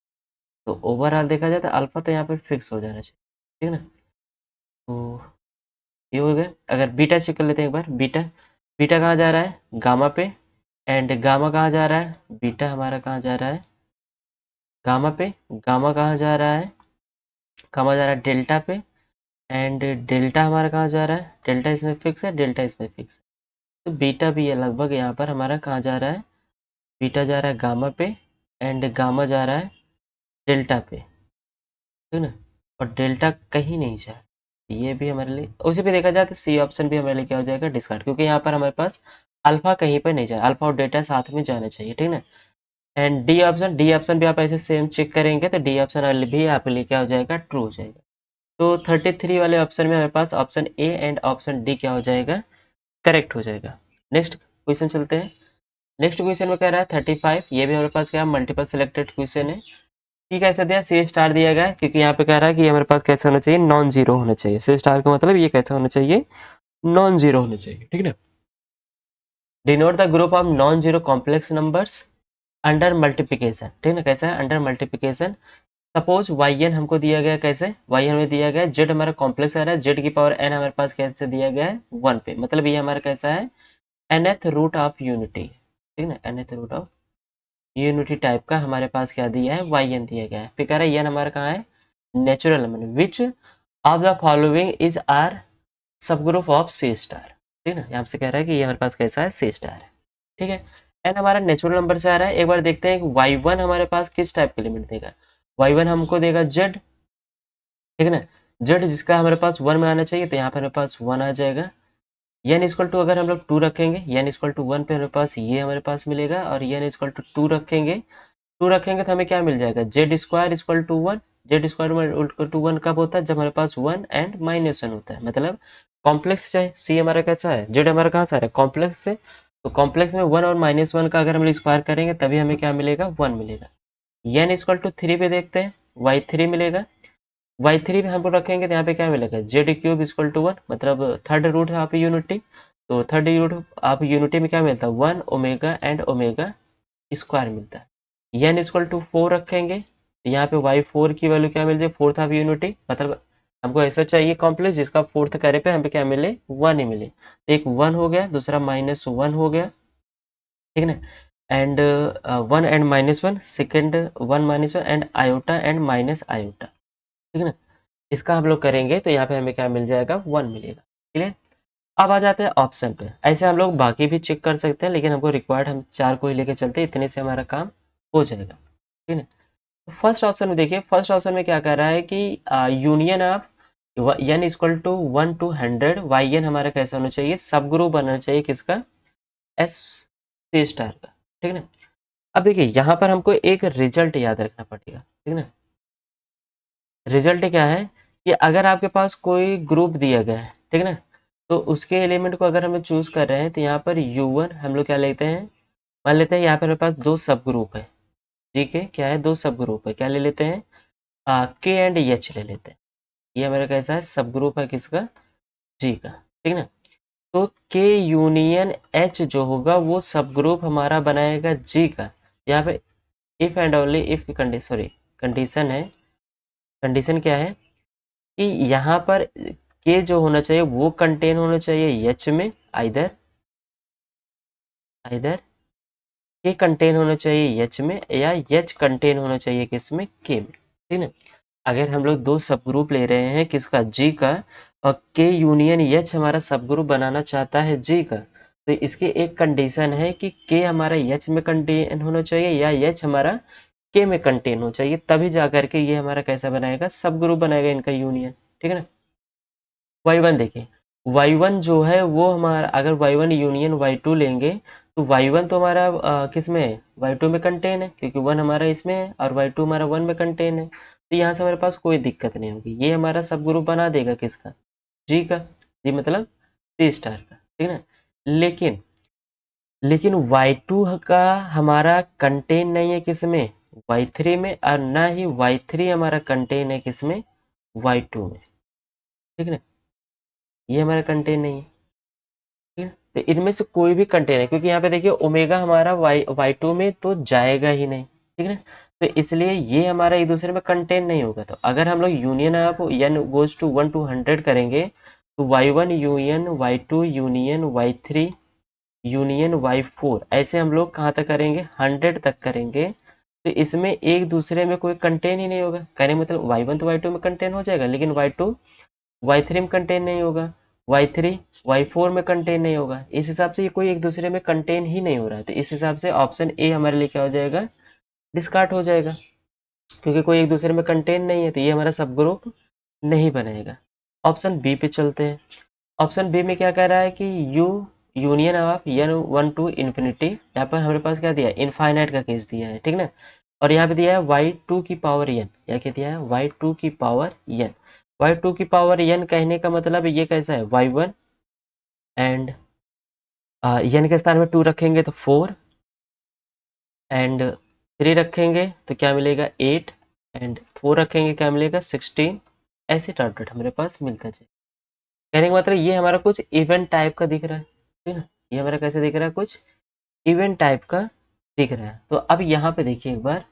तो ओवरऑल देखा जाए तो अल्फा तो यहाँ पे फिक्स हो जाना चाहिए, ठीक है ना। तो ये हो गया। अगर बीटा चेक कर लेते हैं एक बार, बीटा बीटा कहाँ जा रहा है, गामा पे, एंड गामा कहाँ जा रहा है, बीटा हमारा कहाँ जा रहा है, गामा पे, गामा कहाँ जा रहा है, गामा जा रहा है डेल्टा पे, एंड डेल्टा हमारा कहाँ जा रहा है, डेल्टा इसमें फिक्स है, डेल्टा इसमें फिक्स है। तो बीटा भी है लगभग यहाँ पर हमारा कहाँ जा रहा है, बीटा जा रहा है गामा पे, एंड गामा जा रहा है डेल्टा पे, ठीक है ना। और डेल्टा कहीं नहीं जा, ये भी हमारे लिए उसी पे देखा जाए तो सी ऑप्शन भी हमारे लिए क्या हो जाएगा, डिस्कार्ड, क्योंकि यहाँ पर हमारे पास अल्फा कहीं पर नहीं जाए, अल्फा और डेल्टा साथ में जाना चाहिए, ठीक है ना। एंड डी ऑप्शन भी आप ऐसे सेम चेक करेंगे तो डी ऑप्शन भी आपके लिए क्या हो जाएगा, ट्रू हो जाएगा। तो 33 वाले ऑप्शन में हमारे पास option A and option D क्या हो जाएगा, करेक्ट हो जाएगा। नेक्स्ट क्वेश्चन चलते हैं। नेक्स्ट क्वेश्चन में कह रहा है 35, ये भी हमारे पास क्या मल्टीपल सिलेक्टेड क्वेश्चन है। ठीक है, ऐसा दिया, सी स्टार दिया गया है, क्योंकि यहाँ पे कह रहा है कि हमारे पास कैसा होना चाहिए, नॉन जीरो होना चाहिए। सी स्टार का मतलब ये कैसा होना चाहिए, नॉन जीरो होना चाहिए, ठीक है ना। Denote the group of non zero complex numbers under multiplication, ठीक है ना, कैसा है, under multiplication. Suppose Y N हमको दिया गया, कैसे वाई हमें दिया गया, जेड हमारा कॉम्प्लेक्स आ रहा है, जेड की पावर एन हमारे पास कैसे दिया गया है 1 पे, मतलब ये हमारा कैसा है nth रूट ऑफ यूनिटी, ठीक ना, nth root of unity type का हमारे पास क्या दिया है वाई एन दिया गया है। फिर कह रहा है एन हमारा कहाँ है natural number, which of the following is are subgroup of C star, ठीक ना, यहाँ से कह रहा है कि ये हमारे पास कैसा है सी स्टार है, ठीक है। एन हमारा नेचुरल नंबर से आ रहा है, एक बार देखते हैं कि वाई वन हमारे पास किस टाइप का एलिमेंट देगा। वाई वन हमको देगा जेड, ठीक है ना, जेड जिसका हमारे पास वन में आना चाहिए, तो यहाँ पर हमारे पास वन आ जाएगा। एन इक्वल टू अगर हम लोग टू रखेंगे, एन इक्वल टू वन पे हमारे पास ये हमारे पास मिलेगा, और एन इक्वल टू टू रखेंगे, टू रखेंगे तो हमें क्या मिल जाएगा Z square equal to one. Z square equal to one कब होता है, जब हमारे पास वन एंड माइनस वन होता है, मतलब कॉम्प्लेक्स है। सी हमारा कैसा है, जेड हमारा कहाँ से आ रहा है कॉम्प्लेक्स से, तो कॉम्प्लेक्स में वन और माइनस वन का अगर हम लोग स्क्वायर करेंगे तभी हमें क्या मिलेगा वन मिलेगा। एन इक्वल टू थ्री पे देखते हैं, वाई थ्री मिलेगा, वाई थ्री पे हम लोग रखेंगे तो यहाँ पे क्या मिलेगा Z cube equal to one, मतलब थर्ड रूट है आप यूनिटी, तो थर्ड रूट आप यूनिटी में क्या मिलता है one omega and omega square मिलता है। एन इक्वल टू फोर रखेंगे तो यहाँ पे वाई फोर की वैल्यू क्या मिल जाए फोर्थ ऑफ यूनिटी, मतलब हमको ऐसा चाहिए कॉम्प्लेक्स जिसका फोर्थ करे पे हमें क्या मिले वन ही मिले, तो एक वन हो गया, दूसरा माइनस वन हो गया, ठीक है ना, and one and minus one, second one minus one and iota and minus iota, ठीक है ना। इसका हम लोग करेंगे तो यहाँ पे हमें क्या मिल जाएगा वन मिलेगा, क्लियर। अब आ जाते हैं ऑप्शन पे, ऐसे हम लोग बाकी भी चेक कर सकते हैं, लेकिन हमको रिक्वायर्ड हम चार को ही लेके चलते हैं, इतने से हमारा काम हो जाएगा, ठीक है। फर्स्ट ऑप्शन में देखिए, फर्स्ट ऑप्शन में क्या कर रहा है कि union of N equal to one to hundred Y N हमारा कैसा होना चाहिए सब ग्रुप बनना चाहिए किसका एस सी स्टार का, ठीक है ना। अब देखिए यहाँ पर हमको एक रिजल्ट याद रखना पड़ेगा, ठीक है ना। रिजल्ट क्या है कि अगर आपके पास कोई ग्रुप दिया गया है, ठीक है ना, तो उसके एलिमेंट को अगर हम चूज कर रहे हैं तो यहाँ पर U1 हम लोग क्या लेते हैं, मान लेते हैं यहाँ पर मेरे पास दो सब ग्रुप है, ठीक है, क्या है दो सब ग्रुप है, क्या ले लेते हैं के एंड एच ले लेते हैं। ये हमारा कैसा है सब ग्रुप है किसका जी का, ठीक है ना। तो के यूनियन एच जो होगा वो सब ग्रुप हमारा बनाएगा जी का। यहाँ पे इफ एंड ओनली इफ की कंडीशन, सॉरी कंडीशन है, कंडीशन क्या है कि यहाँ पर के जो होना चाहिए वो कंटेन होना चाहिए एच में, आइदर आइदर के कंटेन होना चाहिए एच में या एच कंटेन होना चाहिए किसमें के में, ठीक है। अगर हम लोग दो सब ग्रुप ले रहे हैं किसका जी का, और के यूनियन एच हमारा सब ग्रुप बनाना चाहता है जी का, तो इसकी एक कंडीशन है कि के हमारा एच में कंटेन होना चाहिए या एच हमारा के में कंटेन होना चाहिए, तभी जा करके ये हमारा कैसा बनाएगा सब ग्रुप बनाएगा इनका यूनियन, ठीक है ना। वाई वन देखिए, वाई वन जो है वो हमारा अगर Y one union Y two लेंगे तो वाई वन तो हमारा किस में है वाई टू में कंटेन है, क्योंकि वन हमारा इसमें है और वाई टू हमारा वन में कंटेन है, तो यहाँ से हमारे पास कोई दिक्कत नहीं होगी, ये हमारा सब ग्रुप बना देगा किसका जी का, जी मतलब सी स्टार का, ठीक है ना। लेकिन वाई टू का हमारा कंटेन नहीं है किसमें वाई थ्री में, और ना ही वाई थ्री हमारा कंटेन है किसमें वाई टू में, ठीक है ना, ये हमारा कंटेन नहीं है, ठीक है। तो इनमें से कोई भी कंटेन है, क्योंकि यहाँ पे देखिए ओमेगा हमारा वाई वाई टू में तो जाएगा ही नहीं, ठीक है ना, तो इसलिए ये हमारा एक दूसरे में कंटेन नहीं होगा। तो अगर हम लोग union of N goes to one to hundred करेंगे तो Y one union Y two union Y three union Y four, ऐसे हम लोग कहाँ तक करेंगे हंड्रेड तक करेंगे, तो इसमें एक दूसरे में कोई कंटेन ही नहीं होगा, कहने मतलब वाई वन तो वाई टू में कंटेन हो जाएगा, लेकिन वाई टू वाई थ्री में कंटेन नहीं होगा, वाई थ्री वाई फोर में कंटेन नहीं होगा, इस हिसाब से ये कोई एक दूसरे में कंटेन ही नहीं हो रहा है, तो इस हिसाब से ऑप्शन ए हमारे लिए क्या हो जाएगा डिस्कार्ड हो जाएगा, क्योंकि कोई एक दूसरे में कंटेन नहीं है तो ये हमारा सब ग्रुप नहीं बनेगा। ऑप्शन बी पे चलते हैं, ऑप्शन बी में क्या कह रहा है कि U union of N one to infinity, यहाँ पर हमारे पास क्या दिया है इनफाइनाइट का केस दिया है, ठीक ना, और यहाँ पे दिया है वाई टू की पावर एन, या क्या दिया है वाई टू की पावर एन, वाई टू की पावर एन कहने का मतलब ये कैसा है वाई वन एंड एन के स्थान में टू रखेंगे तो फोर, एंड थ्री रखेंगे तो क्या मिलेगा एट, एंड फोर रखेंगे क्या मिलेगा 16, ऐसे डॉट डॉट हमारे पास मिलता जाए। कहने का मतलब ये हमारा कुछ इवेंट टाइप का दिख रहा है, ठीक है ना, ये हमारा कैसे दिख रहा है कुछ इवेंट टाइप का दिख रहा है। तो अब यहाँ पे देखिए एक बार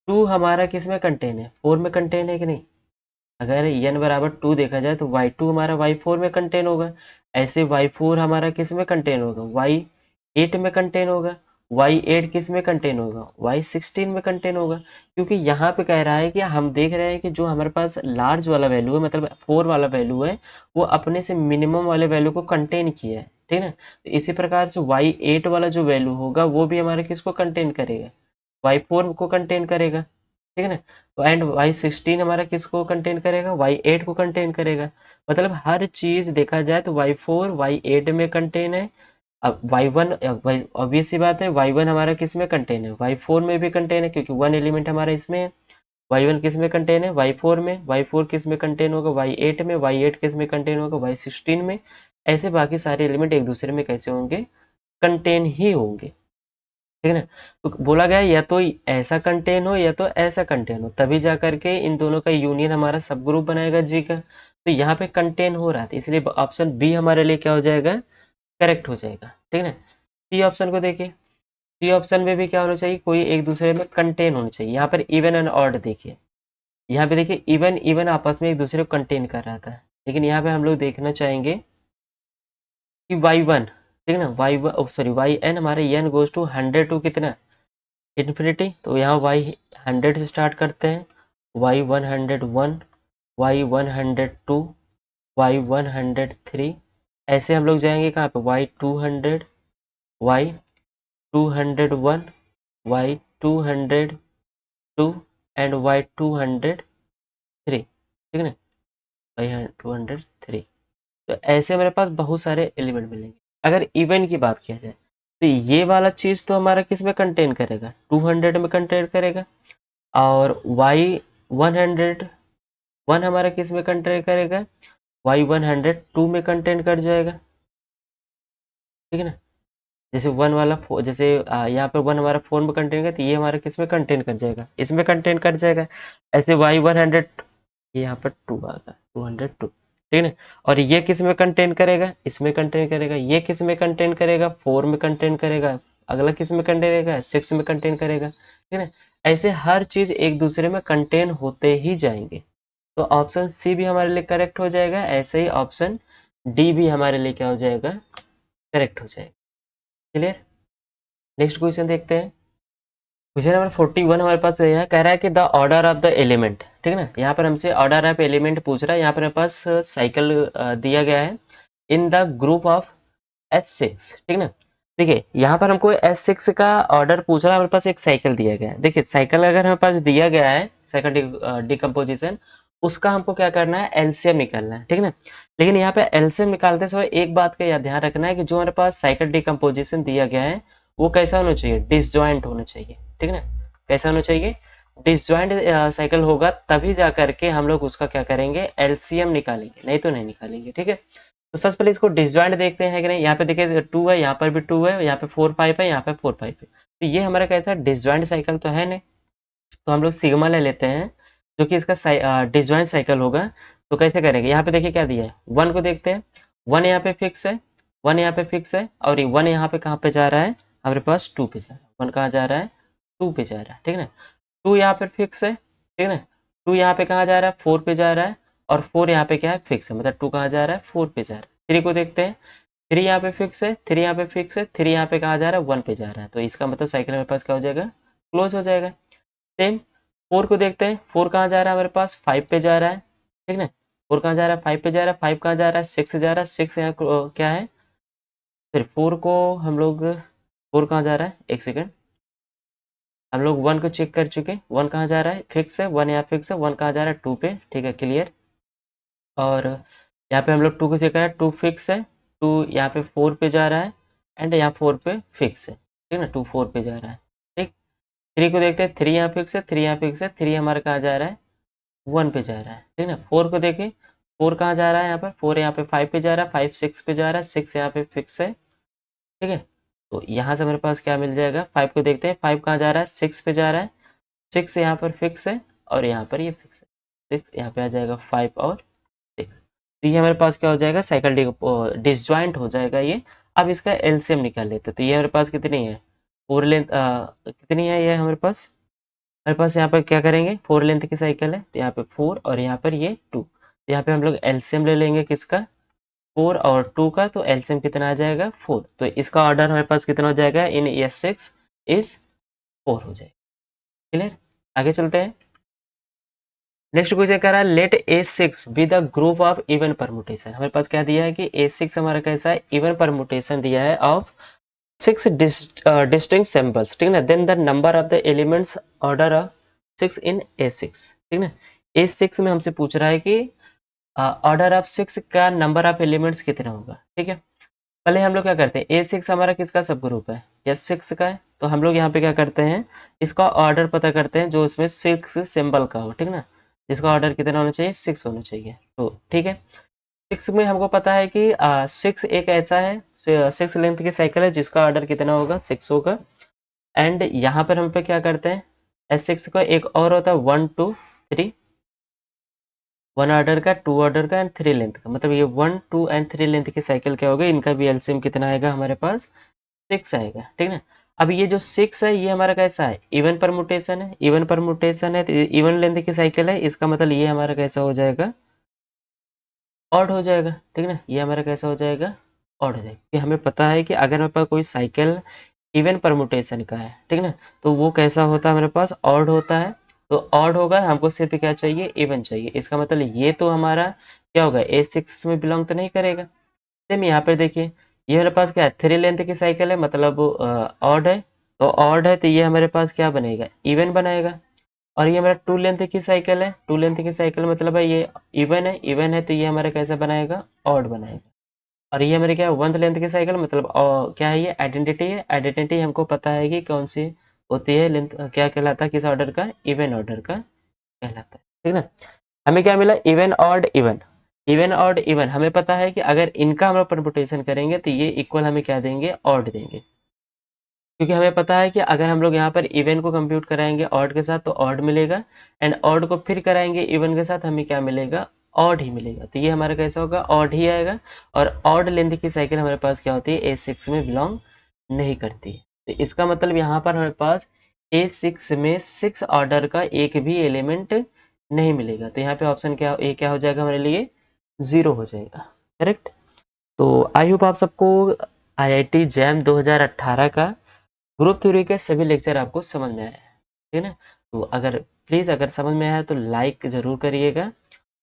2 हमारा किस में कंटेन है, 4 में कंटेन है कि नहीं। अगर n बराबर 2 देखा जाए तो y2 हमारा y4 में कंटेन होगा। ऐसे y4 हमारा किस में कंटेन होगा, y8 में कंटेन होगा। y8 किस में कंटेन होगा, y16 में कंटेन होगा। क्योंकि यहाँ पे कह रहा है कि हम देख रहे हैं कि जो हमारे पास लार्ज वाला वैल्यू है, मतलब 4 वाला वैल्यू है, वो अपने से मिनिमम वाले वैल्यू को कंटेन किया है, ठीक है ना। तो इसी प्रकार से y8 वाला जो वैल्यू होगा वो भी हमारे किसको कंटेन करेगा, y4 को कंटेन करेगा, ठीक है ना। तो एंड y16 हमारा किसको कंटेन करेगा, y8 को कंटेन करेगा। मतलब हर चीज देखा जाए तो y4 y8 में कंटेन है। अब y1 ऑब्वियस सी बात है, y1 हमारा किस में कंटेन है, y4 में भी कंटेन है, क्योंकि वन एलिमेंट हमारा इसमें है। y1 किस में कंटेन है, y4 में। y4 किस में कंटेन होगा, y8 में। y8 किस में कंटेन होगा, y16 में। ऐसे बाकी सारे एलिमेंट एक दूसरे में कैसे होंगे, कंटेन ही होंगे, ठीक है ना। तो बोला गया या तो ऐसा कंटेन हो या तो ऐसा कंटेन हो, तभी जा करके इन दोनों का यूनियन हमारा सब ग्रुप बनाएगा जी का। तो यहाँ पे कंटेन हो रहा था, इसलिए ऑप्शन बी हमारे लिए क्या हो जाएगा, करेक्ट हो जाएगा, ठीक है ना। सी ऑप्शन को देखिए, सी ऑप्शन में भी क्या होना चाहिए, कोई एक दूसरे में कंटेन होना चाहिए। यहाँ पर इवन एंड ऑड देखिए, यहाँ पे देखिए इवन इवन आपस में एक दूसरे को कंटेन कर रहा था, लेकिन यहाँ पे हम लोग देखना चाहेंगे कि y1, ठीक है ना, y1 सॉरी yn हमारे n गोज टू 100 टू कितना, इन्फिनिटी। तो यहाँ y 100 से स्टार्ट करते हैं, y 101, y 102, y 103। ऐसे हम लोग जाएंगे कहाँ पे, y 200, y 201, y 202 and y 203, ठीक है ना, y 203। तो ऐसे हमारे पास बहुत सारे एलिमेंट मिलेंगे। अगर इवन की बात किया जाए तो ये वाला चीज तो हमारा किस में कंटेन करेगा, 200 में कंटेन करेगा। और y 101 हमारा किस में कंटेन करेगा, y 102 में कंटेन कर जाएगा, ठीक है ना। जैसे वन वाला जैसे यहाँ पर वन हमारा 4 में कंटेन कर, तो ये हमारा किस में कंटेन कर जाएगा, इसमें कंटेन कर जाएगा। ऐसे y 100, ये यहाँ पर 2 आ गया, 202, ठीक है ना। और ये किस में कंटेन करेगा, इसमें कंटेन करेगा। ये किस में कंटेन करेगा, 4 में कंटेन करेगा। अगला किस में कंटेन करेगा, 6 में कंटेन करेगा, ठीक है ना। ऐसे हर चीज एक दूसरे में कंटेन होते ही जाएंगे। तो ऑप्शन सी भी हमारे लिए करेक्ट हो जाएगा। ऐसे ही ऑप्शन डी भी हमारे लिए क्या हो जाएगा, करेक्ट हो जाएगा। क्लियर। नेक्स्ट क्वेश्चन देखते हैं। क्वेश्चन नंबर 41 हमारे पास है, कह रहा है कि the order of the element, ठीक है ना। यहाँ पर हमसे ऑर्डर ऑफ एलिमेंट पूछ रहा है। यहाँ पर हमारे पास साइकिल दिया गया है in the group of S6, ठीक ना। देखिए यहाँ पर हमको S6 का ऑर्डर पूछ रहा है, हमारे पास एक साइकिल दिया गया है। देखिए साइकिल अगर हमारे पास दिया गया है, साइकिल डिकम्पोजिशन, उसका हमको क्या करना है, एलसीएम निकालना है, ठीक है ना। लेकिन यहाँ पे एलसीएम निकालते समय एक बात का ध्यान रखना है कि जो हमारे पास साइकिल डिकम्पोजिशन दिया गया है वो कैसा होना चाहिए, डिसजॉइंट होना चाहिए, ठीक है ना। कैसा होना चाहिए, डिसजॉइंट साइकिल होगा, तभी जा करके हम लोग उसका क्या करेंगे, एलसीएम निकालेंगे, नहीं तो नहीं निकालेंगे, ठीक है। तो सबसे पहले इसको डिसजॉइंट देखते हैं कि नहीं। यहाँ पे देखिए 2 है, यहाँ पर भी 2 है, यहाँ पे 4 5 है, यहाँ पे 4 5 है। तो ये हमारा कैसा डिसजॉइंट साइकिल तो है नहीं। तो हम लोग सिग्मा ले लेते हैं जो कि इसका डिसजॉइंट साइकिल होगा। तो कैसे करेंगे, यहाँ पे देखिए क्या दिया है, 1 को देखते हैं। 1 यहाँ पे फिक्स है, 1 यहाँ पे फिक्स है, और ये 1 यहाँ पे कहाँ पे जा रहा है, हमारे पास 2 पे जा रहा है। 1 कहाँ जा रहा है, 2 पे जा रहा है, ठीक है ना। 2 यहाँ पर फिक्स है, ठीक है ना। 2 यहाँ पे कहाँ जा रहा है, 4 पे जा रहा है। और 4 यहाँ पे क्या है, फिक्स है, मतलब 2 कहाँ जा रहा है, 4 पे जा रहा है। 3 को देखते हैं, 3 यहाँ पे फिक्स है, 3 यहाँ पे फिक्स है, 3 यहाँ पे कहाँ जा रहा है, 1 पे जा रहा है। तो इसका मतलब साइकिल मेरे पास क्या हो जाएगा, क्लोज हो जाएगा। सेम 4 को देखते हैं, 4 कहाँ जा रहा है, हमारे पास 5 पे जा रहा है, ठीक है ना। 4 कहाँ जा रहा है, 5 पे जा रहा है। 5 कहाँ जा रहा है, 6 जा रहा है। 6 यहाँ क्या है, फिर 4 को हम लोग, 4 कहाँ जा रहा है, एक सेकेंड, हम लोग 1 को चेक कर चुके। 1 कहाँ जा रहा है, फिक्स है, 1 यहाँ फिक्स है। 1 कहाँ जा रहा है, 2 पे, ठीक है, क्लियर। और यहाँ पे हम लोग 2 को चेक करें, 2 फिक्स है। 2 यहाँ पे 4 पे जा रहा है, एंड यहाँ 4 पे फिक्स है, ठीक है ना। 2 4 पे जा रहा है, ठीक। 3 को देखते हैं, 3 यहाँ फिक्स है, 3 यहाँ फिक्स है। 3 हमारा कहाँ जा रहा है, 1 पे जा रहा है, ठीक है ना। 4 को देखें, 4 कहाँ जा रहा है, यहाँ पर 4 यहाँ पे 5 पे जा रहा है। 5 6 पे जा रहा है। 6 यहाँ पे फिक्स है, ठीक है। तो यहाँ से मेरे पास क्या मिल जाएगा, 5 को देखते हैं, 5 कहाँ जा रहा है, 6 पे जा रहा है। 6 यहाँ पर फिक्स है, और यहाँ पर ये फिक्स है। 6 यहाँ पे आ जाएगा 5 और 6। तो ये हमारे पास क्या हो जाएगा, साइकिल डिसजॉइंट हो जाएगा ये। अब इसका एलसीएम निकाल लेते हैं। तो ये हमारे पास कितनी है, 4 लेंथ कितनी है ये हमारे पास, हमारे पास यहाँ पर क्या करेंगे, 4 लेंथ की साइकिल है तो यहाँ पे 4 और यहाँ पर ये 2, तो यहाँ पे हम लोग एलसीएम ले लेंगे किसका, 4 और 2 का, तो एलसीएम कितना आ जाएगा 4, तो इसका ऑर्डर हमारे पास कितना हो जाएगा इन S6 इज 4 हो जाएगा। क्लियर, आगे चलते हैं। नेक्स्ट क्वेश्चन कह रहा है let A6 be the group of even permutation. हमारे पास क्या दिया है कि A6 हमारा कैसा है, इवन परमुटेशन दिया है ऑफ 6 डिस्टिंक्ट सैंपल्स, ठीक ना। Then the number of the elements order of 6 in A6, ठीक ना। A6 में हमसे पूछ रहा है कि ऑर्डर ऑफ 6 का नंबर ऑफ एलिमेंट्स कितना होगा, ठीक है। पहले हम लोग क्या करते हैं, A6 हमारा किसका सब ग्रुप है, S6 का है, तो हम लोग यहाँ पे क्या करते हैं, इसका ऑर्डर पता करते हैं जो उसमें 6 सिंबल का हो, ठीक ना। इसका ऑर्डर कितना होना चाहिए, 6 होना चाहिए, तो ठीक है। 6 में हमको पता है कि 6 एक ऐसा है, 6 लेंथ की साइकिल है जिसका ऑर्डर कितना होगा, 6 होगा। एंड यहाँ पर हम पे क्या करते हैं, S6 का एक और होता है 1 2 3, 1 ऑर्डर का, 2 ऑर्डर का एंड 3 लेंथ का, मतलब ये 1 2 एंड 3 लेंथ की साइकिल क्या होगा, इनका भी एलसीएम कितना आएगा हमारे पास, 6 आएगा, ठीक ना। अब ये जो 6 है ये हमारा कैसा है, इवन परमुटेशन है, इवन परमुटेशन है तो इवन लेंथ की साइकिल है, इसका मतलब ये हमारा कैसा हो जाएगा, ऑड हो जाएगा, ठीक ना। ये हमारा कैसा हो जाएगा, ऑड हो जाएगा, कि हमें पता है कि अगर हमारे पास कोई साइकिल इवन परमुटेशन का है, ठीक ना, तो वो कैसा होता है हमारे पास, ऑड होता है। तो ऑड होगा, हमको सिर्फ क्या चाहिए, इवन चाहिए, इसका मतलब ये तो हमारा क्या होगा, A6 में बिलोंग तो नहीं करेगा। सेम यहाँ पे देखिए, ये मेरे पास क्या है, 3 लेंथ की साइकिल है, मतलब ऑड है, तो ऑड है तो ये हमारे पास क्या बनेगा, इवन बनाएगा। और ये हमारा 2 लेंथ की साइकिल है, 2 लेंथ की साइकिल मतलब है ये इवन है, इवन है तो ये हमारा कैसा बनाएगा, ऑड बनाएगा। और ये हमारे क्या, 1 लेंथ की साइकिल मतलब क्या है, ये आइडेंटिटी है, आइडेंटिटी हमको पता है कि कौन सी होती है, लेंथ क्या कहलाता है, किस ऑर्डर का, इवन ऑर्डर का कहलाता है, ठीक ना। हमें क्या मिला, even odd even, even odd even, हमें पता है कि अगर इनका हम लोग परमुटेशन करेंगे तो ये इक्वल हमें क्या देंगे, ऑड देंगे, क्योंकि हमें पता है कि अगर हम लोग यहाँ पर इवन को कंप्यूट कराएंगे ऑड के साथ तो ऑड मिलेगा, एंड ऑड को फिर कराएंगे इवन के साथ हमें क्या मिलेगा, ऑड ही मिलेगा, तो ये हमारा कैसा होगा, ऑड ही आएगा। और ऑड लेंथ की साइकिल हमारे पास क्या होती है, A6 में बिलोंग नहीं करती है, तो इसका मतलब यहाँ पर हमारे पास A6 में 6 ऑर्डर का एक भी एलिमेंट नहीं मिलेगा, तो यहाँ पे ऑप्शन क्या, ए क्या हो जाएगा हमारे लिए, 0 हो जाएगा, करेक्ट। तो आई होप आप सबको IIT जैम 2018 का ग्रुप थ्योरी के सभी लेक्चर आपको समझ में आए हैं, ठीक है ना। तो अगर प्लीज़ अगर समझ में आया तो लाइक ज़रूर करिएगा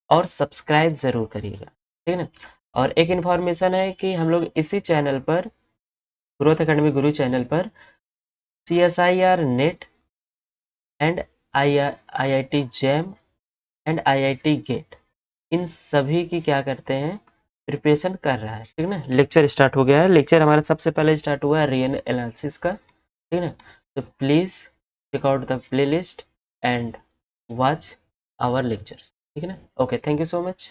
और सब्सक्राइब ज़रूर करिएगा, ठीक है ना। और एक इन्फॉर्मेशन है कि हम लोग इसी चैनल पर, ग्रोथ एकेडमी गुरु चैनल पर CSIR NET and IIT JAM and IIT GATE, इन सभी की क्या करते हैं, प्रिपरेशन कर रहा है, ठीक है ना। लेक्चर स्टार्ट हो गया है, लेक्चर हमारा सबसे पहले स्टार्ट हुआ है रीजन एनालिसिस का, ठीक है ना। तो please check out the playlist and watch our lectures, ठीक है ना। Okay, thank you so much.